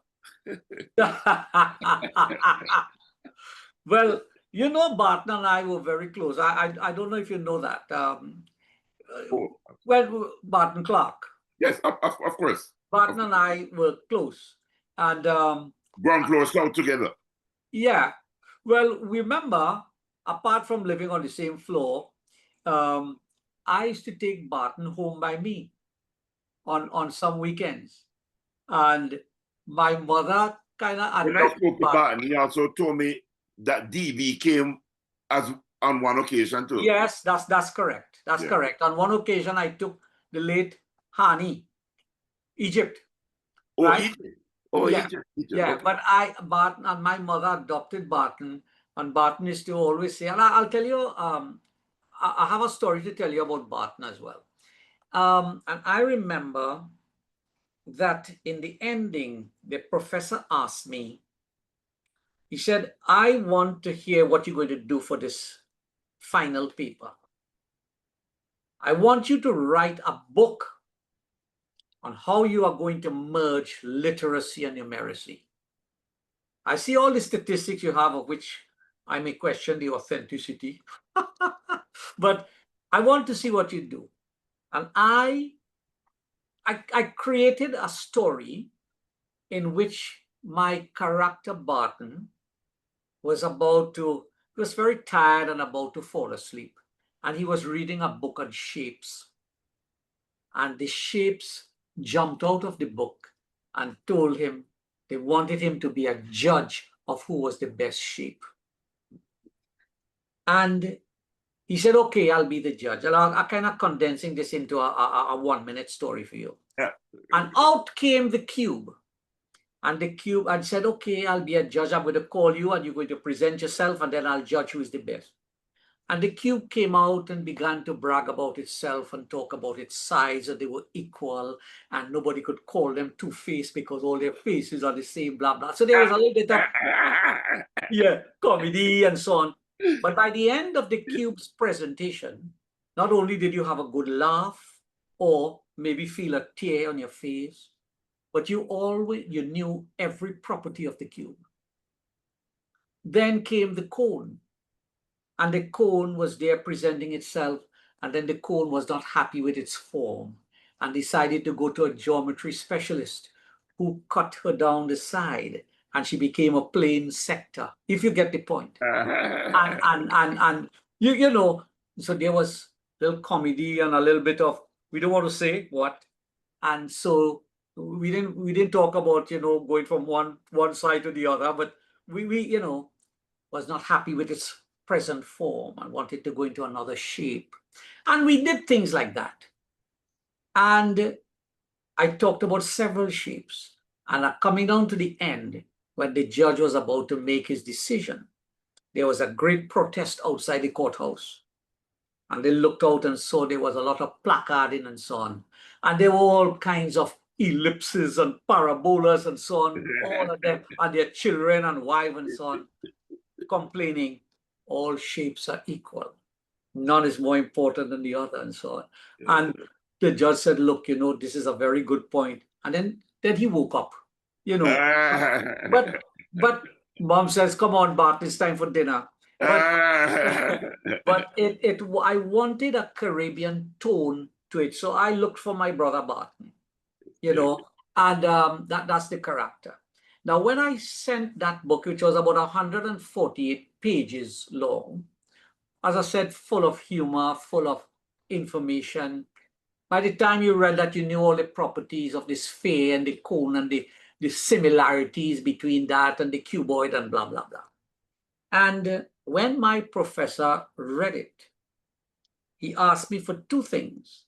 Well, you know, Barton and I were very close. I don't know if you know that. Oh, Well, Barton Clark. yes, of course. Barton and I were close. And Ground floor scout together. yeah, well, remember, apart from living on the same floor, I used to take Barton home by me on some weekends. And my mother kind of When I adopted spoke to Barton. Barton, he also told me that DV came as on one occasion too. Yes, that's correct. That's Yeah. correct. On one occasion, I took the late Hani, Egypt, Oh, right? Egypt. Oh, Yeah, Egypt. yeah. Okay. But Barton and my mother adopted Barton, and Barton used to always say, and I'll tell you, I have a story to tell you about Barton as well. And I remember that in the ending, the professor asked me, he said, I want to hear what you're going to do for this final paper. I want you to write a book on how you are going to merge literacy and numeracy. I see all the statistics you have, of which I may question the authenticity, but I want to see what you do. And I created a story in which my character Barton was very tired and about to fall asleep. And he was reading a book on shapes. And the shapes jumped out of the book and told him they wanted him to be a judge of who was the best shape. And he said, okay, I'll be the judge. And I'm kind of condensing this into a 1-minute story for you. Yeah. And out came the cube. And the cube, and said, okay, I'll be a judge. I'm going to call you and you're going to present yourself and then I'll judge who is the best. And the cube came out and began to brag about itself and talk about its size, and they were equal and nobody could call them two-faced because all their faces are the same, blah, blah. So there was a little bit of, comedy and so on. But by the end of the cube's presentation, not only did you have a good laugh or maybe feel a tear on your face, but you knew every property of the cube. Then came the cone, and the cone was there presenting itself, and then the cone was not happy with its form and decided to go to a geometry specialist who cut her down the side, and she became a plane sector, if you get the point. And you know, so there was a little comedy and a little bit of, we don't want to say what. And so we didn't talk about, going from one side to the other, but we was not happy with its present form and wanted to go into another shape. And we did things like that. And I talked about several shapes. And coming down to the end, when the judge was about to make his decision, there was a great protest outside the courthouse. And they looked out and saw there was a lot of placarding and so on. And there were all kinds of ellipses and parabolas and so on, all of them, and their children and wives and so on, complaining, all shapes are equal. None is more important than the other and so on. And the judge said, look, this is a very good point. And then he woke up, But mom says, come on, Bart, it's time for dinner. But I wanted a Caribbean tone to it. So I looked for my brother Barton, and that's the character. Now, when I sent that book, which was about 148 pages long, as I said, full of humor, full of information. By the time you read that, you knew all the properties of this sphere and the cone and the similarities between that and the cuboid and blah, blah, blah. And when my professor read it, he asked me for two things.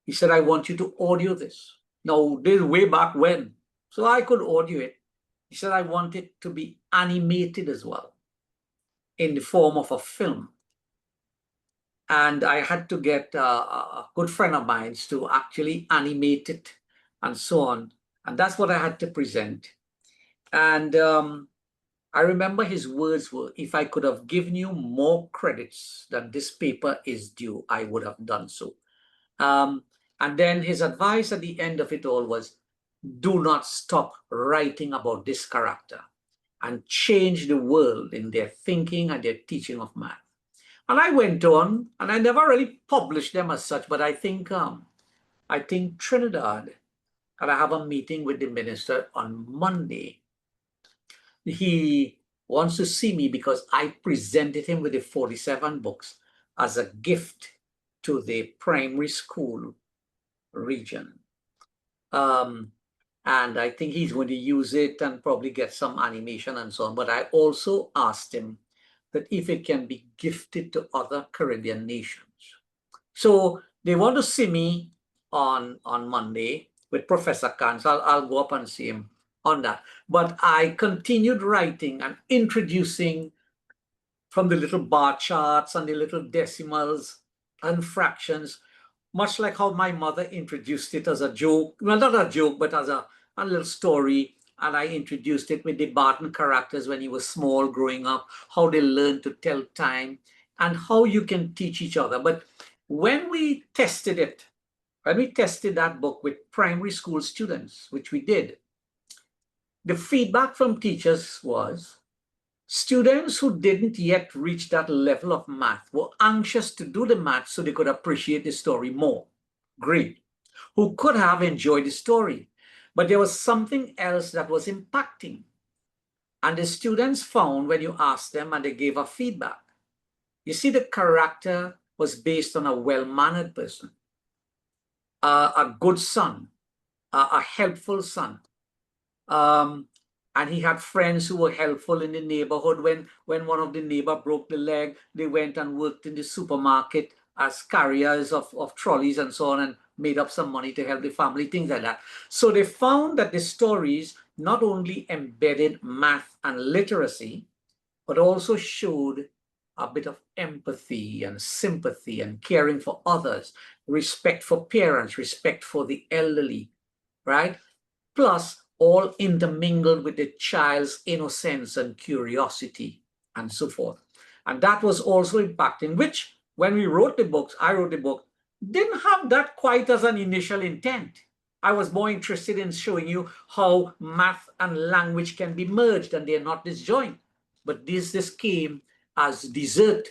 He said, I want you to audio this. Now, this is way back when, so I could audio it. He said, I want it to be animated as well, in the form of a film. And I had to get a good friend of mine to actually animate it and so on. And that's what I had to present. And I remember his words were, if I could have given you more credits than this paper is due, I would have done so. And then his advice at the end of it all was, do not stop writing about this character and change the world in their thinking and their teaching of math. And I went on, and I never really published them as such, but I think Trinidad, and I have a meeting with the minister on Monday. He wants to see me because I presented him with the 47 books as a gift to the primary school region. And I think he's going to use it and probably get some animation and so on. But I also asked him that if it can be gifted to other Caribbean nations. So they want to see me on Monday with Professor Khan. So I'll go up and see him on that. But I continued writing and introducing from the little bar charts and the little decimals and fractions, much like how my mother introduced it as a joke. Well, not a joke, but as a little story. And I introduced it with the Barton characters when he was small growing up, how they learned to tell time and how you can teach each other. But when we tested that book with primary school students, which we did, the feedback from teachers was students who didn't yet reach that level of math were anxious to do the math so they could appreciate the story more. Great. Who could have enjoyed the story. But there was something else that was impacting. And the students found when you asked them and they gave a feedback. You see, the character was based on a well-mannered person, a good son, a helpful son. And he had friends who were helpful in the neighborhood. When one of the neighbor broke the leg, they went and worked in the supermarket as carriers of trolleys and so on and made up some money to help the family, things like that. So they found that the stories not only embedded math and literacy, but also showed a bit of empathy and sympathy and caring for others, respect for parents, respect for the elderly, right? Plus, all intermingled with the child's innocence and curiosity and so forth. And that was also impacting, which when we wrote the books, I wrote the book, didn't have that quite as an initial intent. I was more interested in showing you how math and language can be merged and they're not disjoint. But this came as dessert.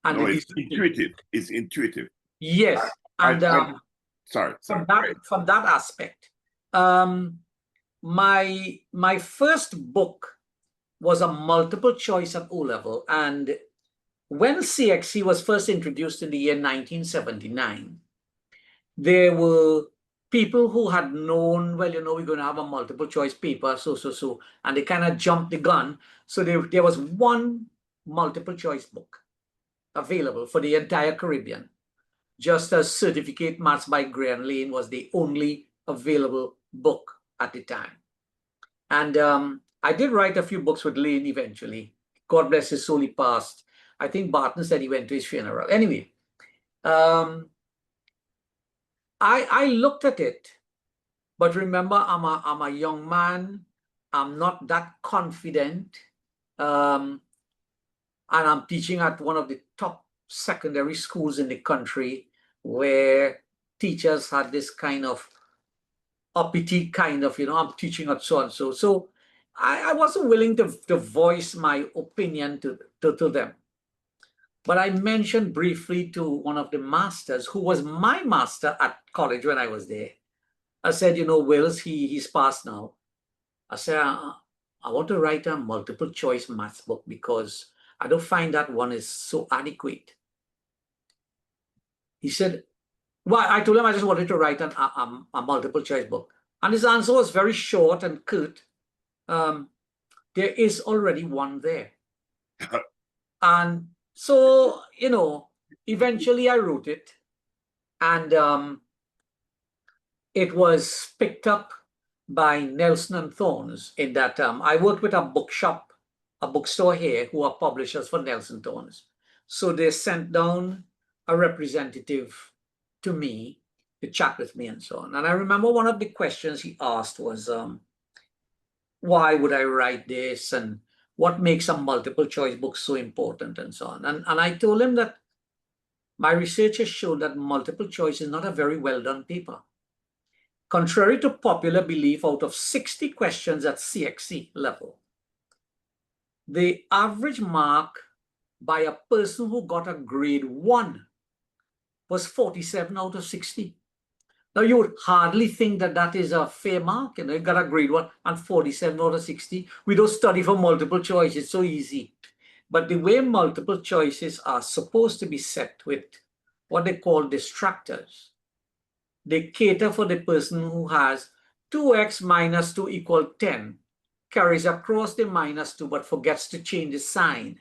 And no, it's intuitive. It's intuitive. Yes. And sorry. From that aspect, my first book was a multiple choice at O-level. And when CXC was first introduced in the year 1979, there were people who had known, well, we're going to have a multiple choice paper, so, and they kind of jumped the gun. So there was one multiple choice book available for the entire Caribbean, just as Certificate Maths by Gray and Lane was the only available book at the time. And I did write a few books with Lane eventually. God bless his soul, he passed. I think Barton said he went to his funeral. Anyway, I looked at it, but remember, I'm a young man. I'm not that confident. And I'm teaching at one of the top secondary schools in the country where teachers had this kind of uppity kind of, I'm teaching at so-and-so. So I wasn't willing to voice my opinion to them. But I mentioned briefly to one of the masters, who was my master at college when I was there. I said, Wills, he's passed now. I said, I want to write a multiple choice maths book because I don't find that one is so adequate. He said, well, I told him I just wanted to write a multiple choice book. And his answer was very short and curt. There is already one there. And so, eventually I wrote it. And it was picked up by Nelson and Thorns in that I worked with a bookstore here who are publishers for Nelson Thorns. So they sent down a representative to me to chat with me and so on. And I remember one of the questions he asked was, why would I write this, and what makes a multiple choice book so important, and so on. And I told him that my research has shown that multiple choice is not a very well done paper. Contrary to popular belief, out of 60 questions at CXC level, the average mark by a person who got a grade 1 was 47 out of 60. Now, you would hardly think that that is a fair mark. You got a grade 1 and 47 out of 60. We don't study for multiple choice. It's so easy. But the way multiple choices are supposed to be set with what they call distractors, they cater for the person who has 2x minus 2 equal 10, carries across the minus 2 but forgets to change the sign.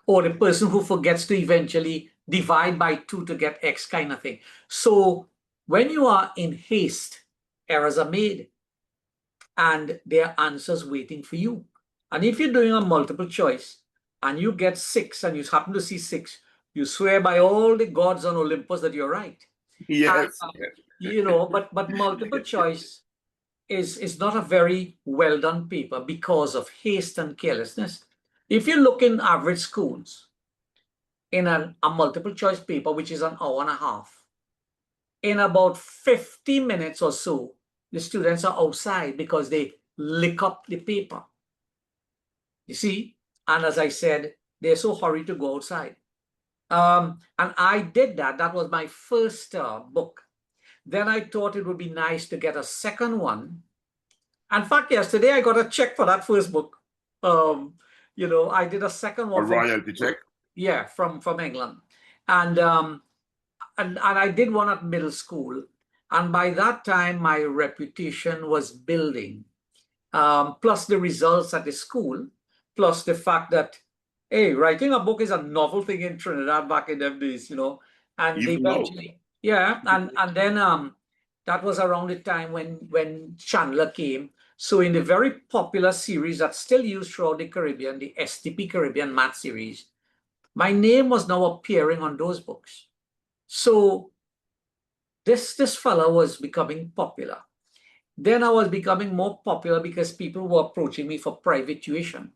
Or the person who forgets to eventually divide by 2 to get x, kind of thing. So when you are in haste, errors are made and there are answers waiting for you. And if you're doing a multiple choice and you get 6 and you happen to see 6, you swear by all the gods on Olympus that you're right. Yes. And, but multiple choice is not a very well done paper because of haste and carelessness. If you look in average schools, in a multiple choice paper, which is an hour and a half, in about 50 minutes or so, the students are outside because they lick up the paper. You see? And as I said, they're so hurried to go outside. And I did that. That was my first book. Then I thought it would be nice to get a second one. In fact, yesterday I got a check for that first book. I did a second one. A royalty check? Yeah, from England. And I did one at middle school. And by that time, my reputation was building. Plus the results at the school, plus the fact that, hey, writing a book is a novel thing in Trinidad back in them days, And Even eventually, yeah, and then that was around the time when Chandler came. So in the very popular series that's still used throughout the Caribbean, the STP Caribbean Math series, my name was now appearing on those books. So this fellow was becoming popular. Then I was becoming more popular because people were approaching me for private tuition.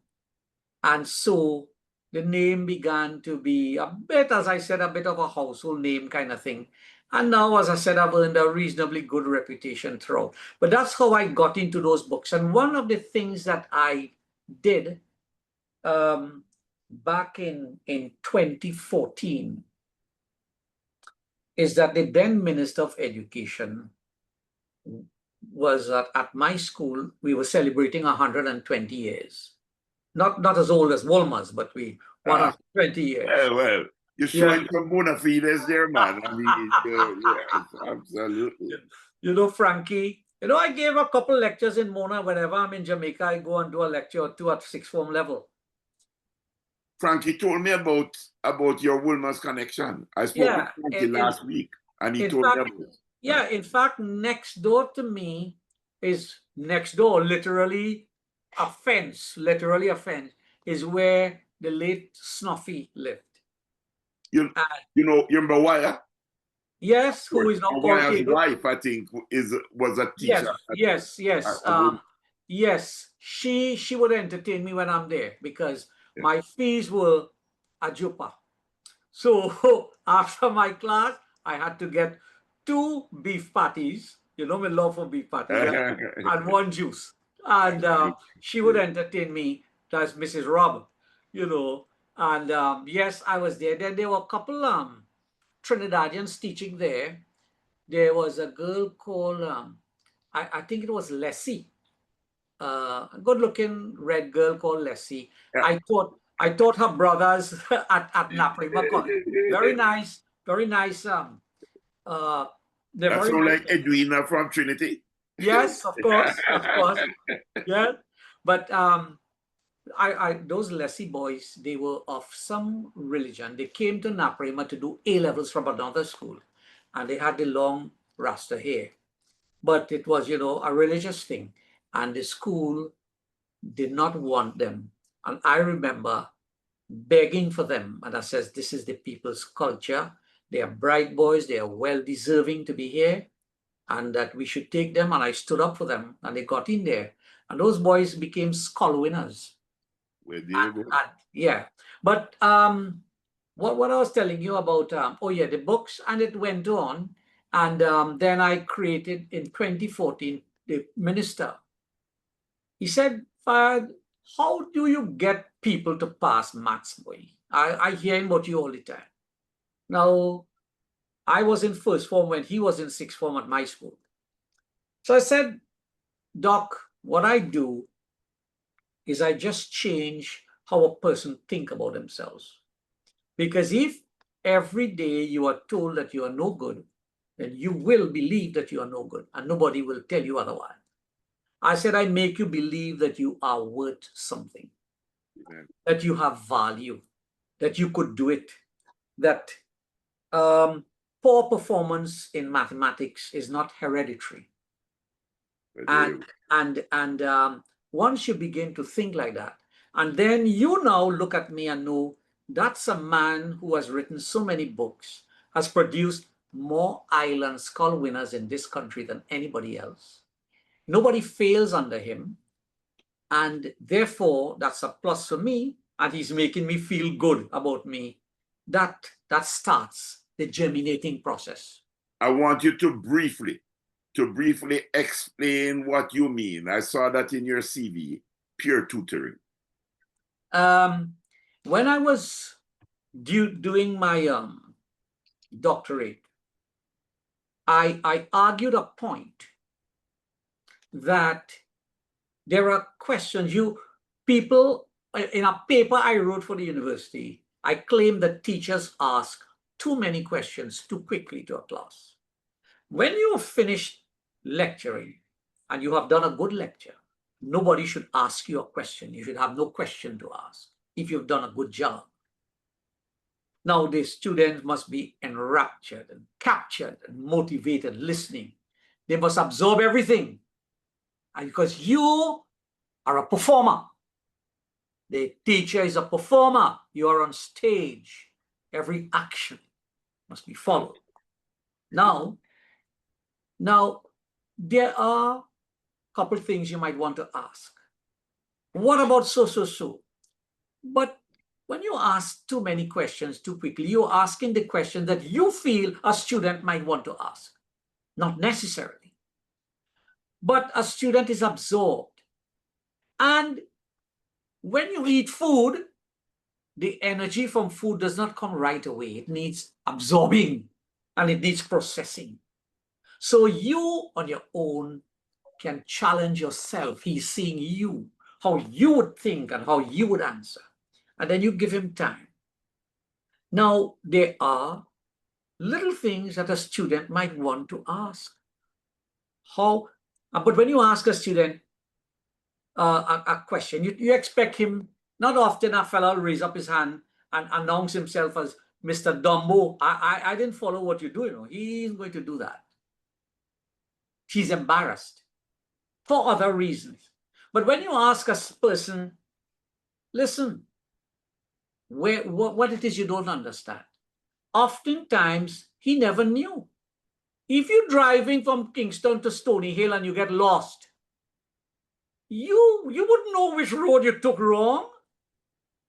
And so the name began to be a bit, as I said, a bit of a household name kind of thing. And now, as I said, I've earned a reasonably good reputation throughout. But that's how I got into those books. And one of the things that I did back in 2014 is that the then Minister of Education was at my school. We were celebrating 120 years. Not as old as Walmart's, but we 120 years. Well, you're showing some bona fides there, man. I mean, yes, absolutely. Frankie, I gave a couple lectures in Mona. Whenever I'm in Jamaica, I go and do a lecture or two at sixth form level. Frankie told me about your Wilmer's connection. I spoke with Frankie last week, and he told me about it. Yeah, in fact, next door to me is literally a fence, is where the late Snuffy lived. You remember Wire? Yes, who is now called Wire's wife, I think, was a teacher. Yes. Yes, she would entertain me when I'm there because my fees were a jupa. So after my class, I had to get 2 beef patties, my love for beef patties, right? And 1 juice. And she would entertain me. That's Mrs. Rob, And yes, I was there. Then there were a couple Trinidadians teaching there. There was a girl called, I think it was Leslie, a good-looking red girl called Leslie. Yeah. I taught her brothers at Naprima College. Very nice. That's like Edwina from Trinity. Yes, of course. Yeah, but those Leslie boys, they were of some religion. They came to Naprima to do A levels from another school, and they had the long rasta hair. But it was, a religious thing, and the school did not want them. And I remember begging for them. And I says, this is the people's culture. They are bright boys. They are well deserving to be here, and that we should take them. And I stood up for them, and they got in there. And those boys became skull winners. Where do you go? Yeah. But what I was telling you about, oh yeah, the books, and it went on. And then I created in 2014 the minister. He said, Fayad, how do you get people to pass maths, boy? I hear him about you all the time. Now, I was in first form when he was in sixth form at my school. So I said, Doc, what I do is I just change how a person think about themselves. Because if every day you are told that you are no good, then you will believe that you are no good, and nobody will tell you otherwise. I said, I make you believe that you are worth something, that you have value, that you could do it, that poor performance in mathematics is not hereditary. And once you begin to think like that, and then you now look at me and know that's a man who has written so many books, has produced more Island Skull winners in this country than anybody else. Nobody fails under him. And therefore, that's a plus for me. And he's making me feel good about me. That starts the germinating process. I want you to briefly explain what you mean. I saw that in your CV, peer tutoring. When I was doing my doctorate, I argued a point that there are questions people in a paper I wrote for the university, I claim that teachers ask too many questions too quickly to a class. When you have finished lecturing and you have done a good lecture, nobody should ask you a question. You should have no question to ask if you've done a good job. Now, the students must be enraptured and captured and motivated, listening. They must absorb everything. And because you are a performer, the teacher is a performer. You are on stage. Every action must be followed. Now, there are a couple of things you might want to ask. What about so? But when you ask too many questions too quickly, you're asking the question that you feel a student might want to ask. Not necessarily. But a student is absorbed. And when you eat food, the energy from food does not come right away. It needs absorbing and it needs processing. So you on your own can challenge yourself. He's seeing you, how you would think and how you would answer. And then you give him time. Now, there are little things that a student might want to ask. But when you ask a student a question, you expect him, not often a fellow will raise up his hand and announce himself as Mr. Dumbo. I didn't follow what you do. He isn't going to do that. He's embarrassed for other reasons. But when you ask a person, listen, what it is you don't understand, oftentimes he never knew. If you're driving from Kingston to Stony Hill and you get lost, you wouldn't know which road you took wrong.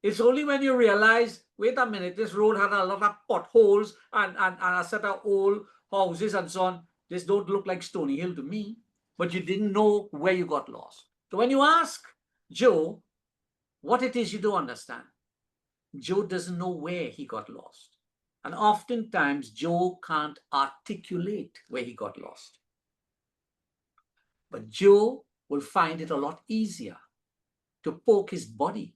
It's only when you realize, wait a minute, this road had a lot of potholes and a set of old houses and so on. This don't look like Stony Hill to me, but you didn't know where you got lost. So when you ask Joe what it is you don't understand, Joe doesn't know where he got lost. And oftentimes, Joe can't articulate where he got lost. But Joe will find it a lot easier to poke his body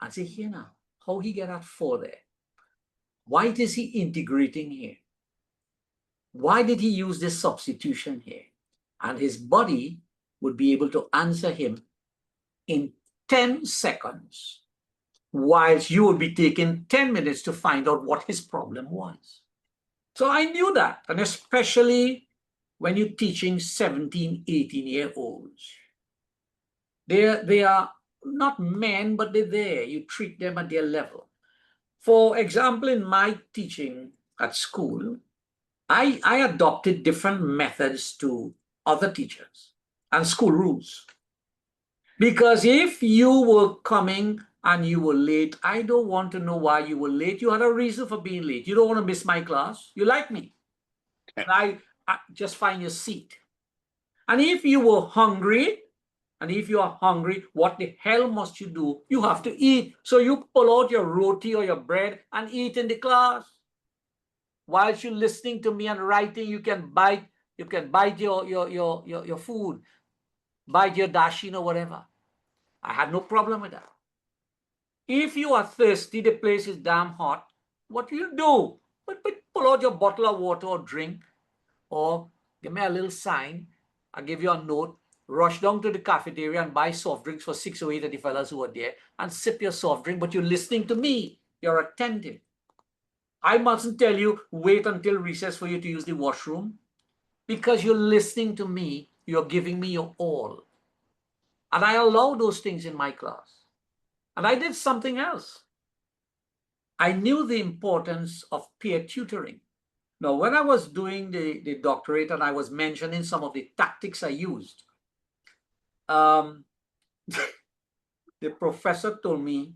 and say, here now, how he get that 4 there? Why is he integrating here? Why did he use this substitution here? And his body would be able to answer him in 10 seconds, whilst you would be taking 10 minutes to find out what his problem was. So I knew that, and especially when you're teaching 17, 18-year-olds. They are not men, but they're there. You treat them at their level. For example, in my teaching at school, I adopted different methods to other teachers and school rules. Because if you were coming and you were late, I don't want to know why you were late. You had a reason for being late. You don't want to miss my class. You like me. I just find your seat. And if you were hungry, and if you are hungry, what the hell must you do? You have to eat. So you pull out your roti or your bread and eat in the class. Whilst you're listening to me and writing, you can bite your food, bite your dashin or whatever. I had no problem with that. If you are thirsty, the place is damn hot, what do you do? But pull out your bottle of water or drink, or give me a little sign. I give you a note. Rush down to the cafeteria and buy soft drinks for 6 or 8 of the fellas who are there and sip your soft drink, but you're listening to me. You're attentive. I mustn't tell you, wait until recess for you to use the washroom. Because you're listening to me, you're giving me your all. And I allow those things in my class. And I did something else. I knew the importance of peer tutoring. Now, when I was doing the doctorate and I was mentioning some of the tactics I used, the professor told me,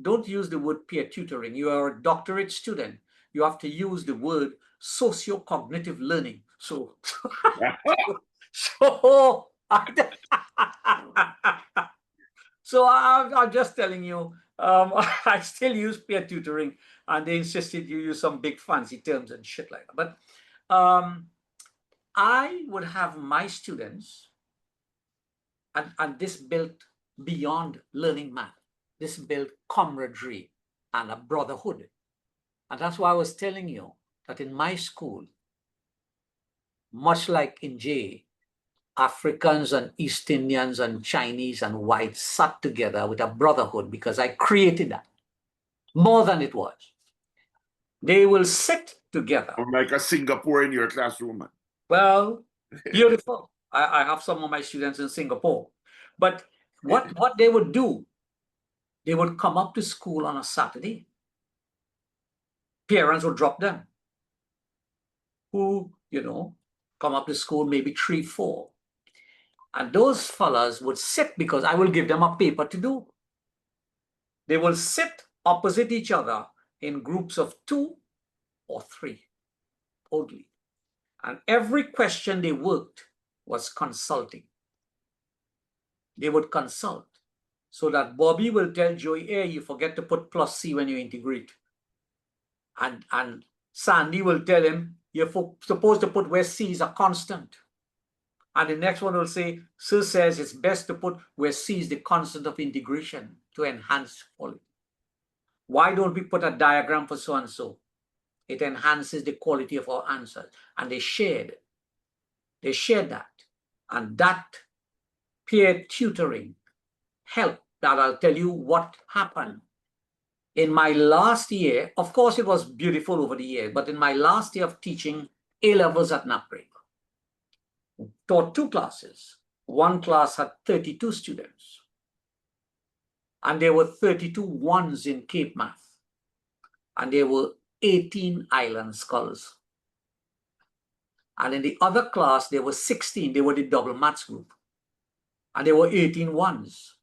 don't use the word peer tutoring. You are a doctorate student. You have to use the word socio-cognitive learning. So, so I'm just telling you, I still use peer tutoring, and they insisted you use some big fancy terms and shit like that. But I would have my students, and this built beyond learning math. This built camaraderie and a brotherhood. And that's why I was telling you that in my school, much like in J, Africans and East Indians and Chinese and whites sat together with a brotherhood because I created that more than it was. They will sit together. Like a Singapore in your classroom. Well, beautiful. I have some of my students in Singapore. But what they would do, they would come up to school on a Saturday. Parents would drop them. Who, come up to school maybe 3, 4. And those fellas would sit because I will give them a paper to do. They will sit opposite each other in groups of 2 or 3 only. And every question they worked was consulting. They would consult so that Bobby will tell Joey, hey, you forget to put plus C when you integrate. And Sandy will tell him, you're supposed to put where C is a constant. And the next one will say, Sir says it's best to put where C is the constant of integration to enhance quality. Why don't we put a diagram for so-and-so? It enhances the quality of our answers. And they shared that. And that peer tutoring helped. That I'll tell you what happened. In my last year, of course, it was beautiful over the year, but in my last year of teaching A-levels at NAPRE, taught 2 classes. One class had 32 students. And there were 32 ones in Cape Math. And there were 18 island skulls. And in the other class, there were 16. They were the double maths group. And there were 18 ones.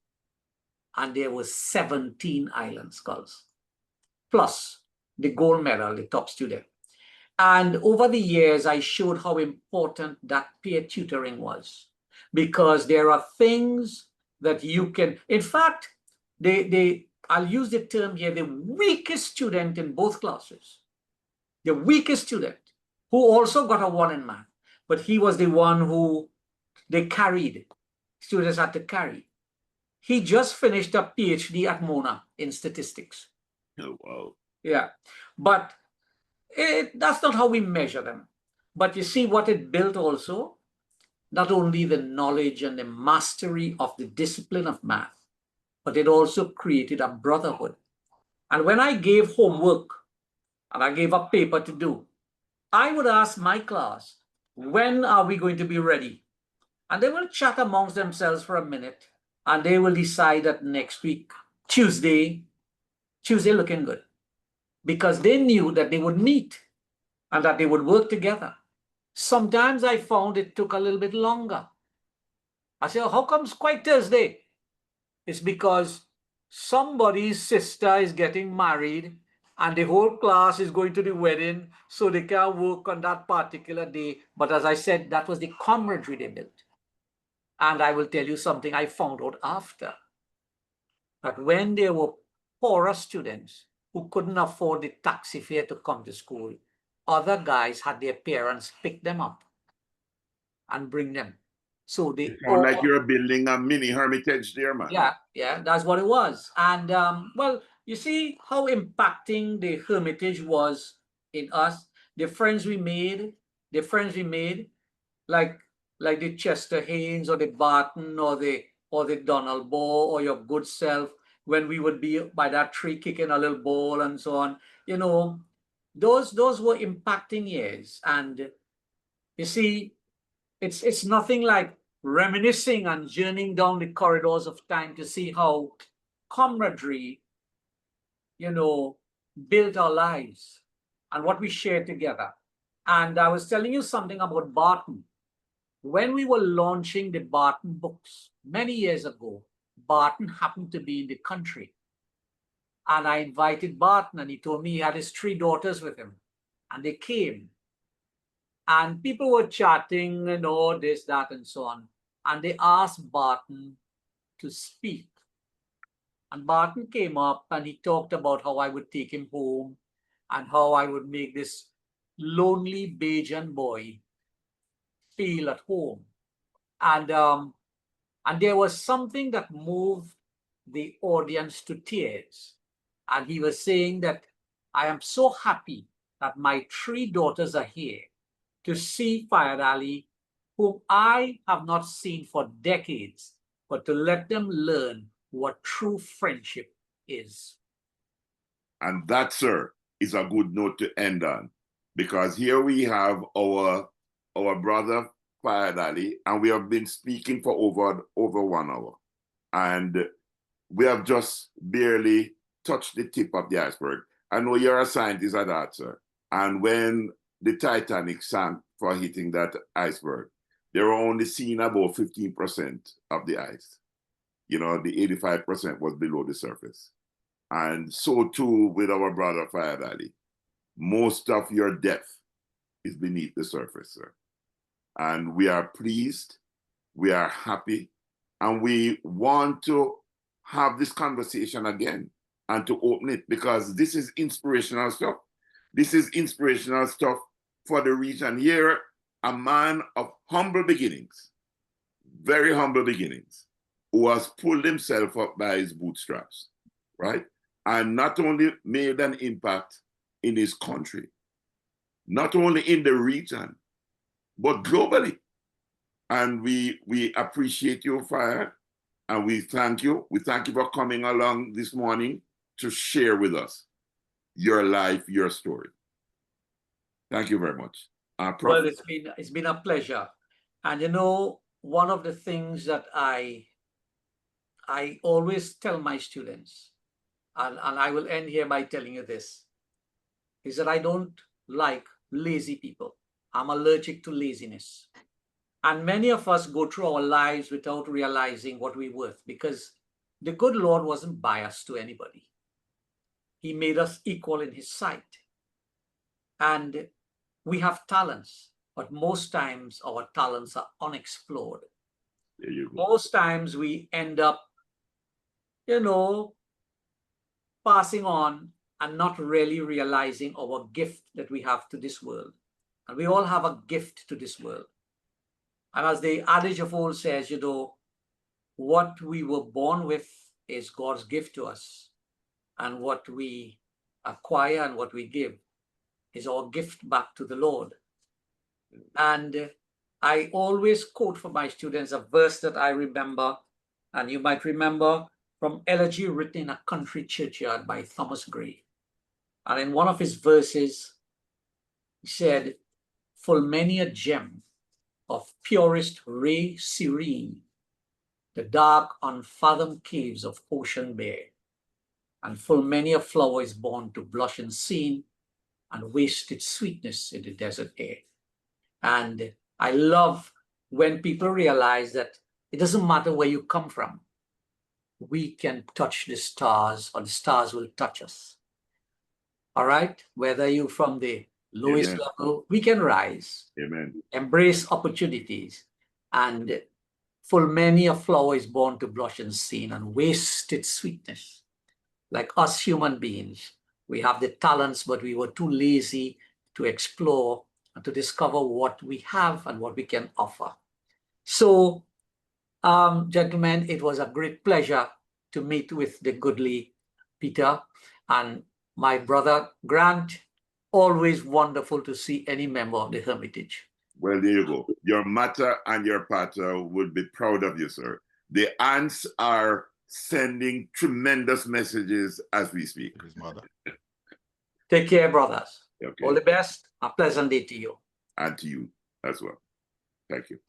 And there were 17 island skulls. Plus the gold medal, the top student. And over the years, I showed how important that peer tutoring was. Because there are things that you can, in fact, I'll use the term here, the weakest student in both classes, the weakest student, who also got a 1 in math, but he was the one who they carried. Students had to carry. He just finished a PhD at Mona in statistics. Oh, wow. Yeah, but that's not how we measure them. But you see what it built also? Not only the knowledge and the mastery of the discipline of math, but it also created a brotherhood. And when I gave homework and I gave a paper to do, I would ask my class, when are we going to be ready? And they will chat amongst themselves for a minute, and they will decide that next week, Tuesday, Tuesday looking good, because they knew that they would meet and that they would work together. Sometimes I found it took a little bit longer. I said, how come it's quite Thursday? It's because somebody's sister is getting married and the whole class is going to the wedding, so they can't work on that particular day. But as I said, that was the camaraderie they built. And I will tell you something I found out after, that when there were poorer students who couldn't afford the taxi fare to come to school, other guys had their parents pick them up and bring them. So It they sounds all, like you're building a mini hermitage there, man. yeah, that's what it was. And well, you see how impacting the hermitage was in us. The friends we made, the friends we made, like the Chester Haynes or the Barton or the Donald Ball or your good self, when we would be by that tree kicking a little ball and so on. You know, those were impacting years. And you see, it's nothing like reminiscing and journeying down the corridors of time to see how camaraderie, built our lives and what we shared together. And I was telling you something about Barton. When we were launching the Barton books many years ago, Barton happened to be in the country. And I invited Barton, and he told me he had his 3 daughters with him. And they came. And people were chatting, this, that, and so on. And they asked Barton to speak. And Barton came up and he talked about how I would take him home and how I would make this lonely Bajan boy feel at home. And there was something that moved the audience to tears. And he was saying that I am so happy that my 3 daughters are here to see Fayad Ali, whom I have not seen for decades, but to let them learn what true friendship is. And that, sir, is a good note to end on, because here we have our brother Fayad Ali, and we have been speaking for over 1 hour, and we have just barely touched the tip of the iceberg. I know you're a scientist at that, sir, and when the Titanic sank for hitting that iceberg, they were only seeing about 15% of the ice. The 85% was below the surface. And so too with our brother Fayad Ali. Most of your depth is beneath the surface, sir. And we are pleased, we are happy, and we want to have this conversation again and to open it, because this is inspirational stuff. This is inspirational stuff for the region. Here, a man of humble beginnings, very humble beginnings, who has pulled himself up by his bootstraps, right? And not only made an impact in his country, not only in the region, but globally. And we appreciate you, Fayad, and we thank you. We thank you for coming along this morning to share with us your life, your story. Thank you very much. Well, it's been a pleasure. And one of the things that I always tell my students, and I will end here by telling you this, is that I don't like lazy people. I'm allergic to laziness. And many of us go through our lives without realizing what we're worth, because the good Lord wasn't biased to anybody. He made us equal in his sight. And we have talents, but most times our talents are unexplored. There you go. Most times we end up, passing on and not really realizing our gift that we have to this world. And we all have a gift to this world. And as the adage of old says, what we were born with is God's gift to us. And what we acquire and what we give is our gift back to the Lord. And I always quote for my students a verse that I remember, and you might remember, from Elegy written in a country churchyard by Thomas Gray. And in one of his verses, he said, "Full many a gem of purest ray serene, the dark unfathomed caves of ocean bear. and full many a flower is born to blush unseen and waste its sweetness in the desert air. And I love when people realize that it doesn't matter where you come from. We can touch the stars, or the stars will touch us. All right? Whether you're from the lowest Amen. level, we can rise. Amen. Embrace opportunities, and full many a flower is born to blush unseen and waste its sweetness. Like us human beings, we have the talents, but we were too lazy to explore and to discover what we have and what we can offer. So, gentlemen, it was a great pleasure to meet with the goodly Peter and my brother Grant. Always wonderful to see any member of the Hermitage. Well, there you go. Your mother and your pater would be proud of you, sir. The aunts are sending tremendous messages as we speak. His mother. Take care, brothers. Okay. All the best. A pleasant day to you. And to you as well. Thank you.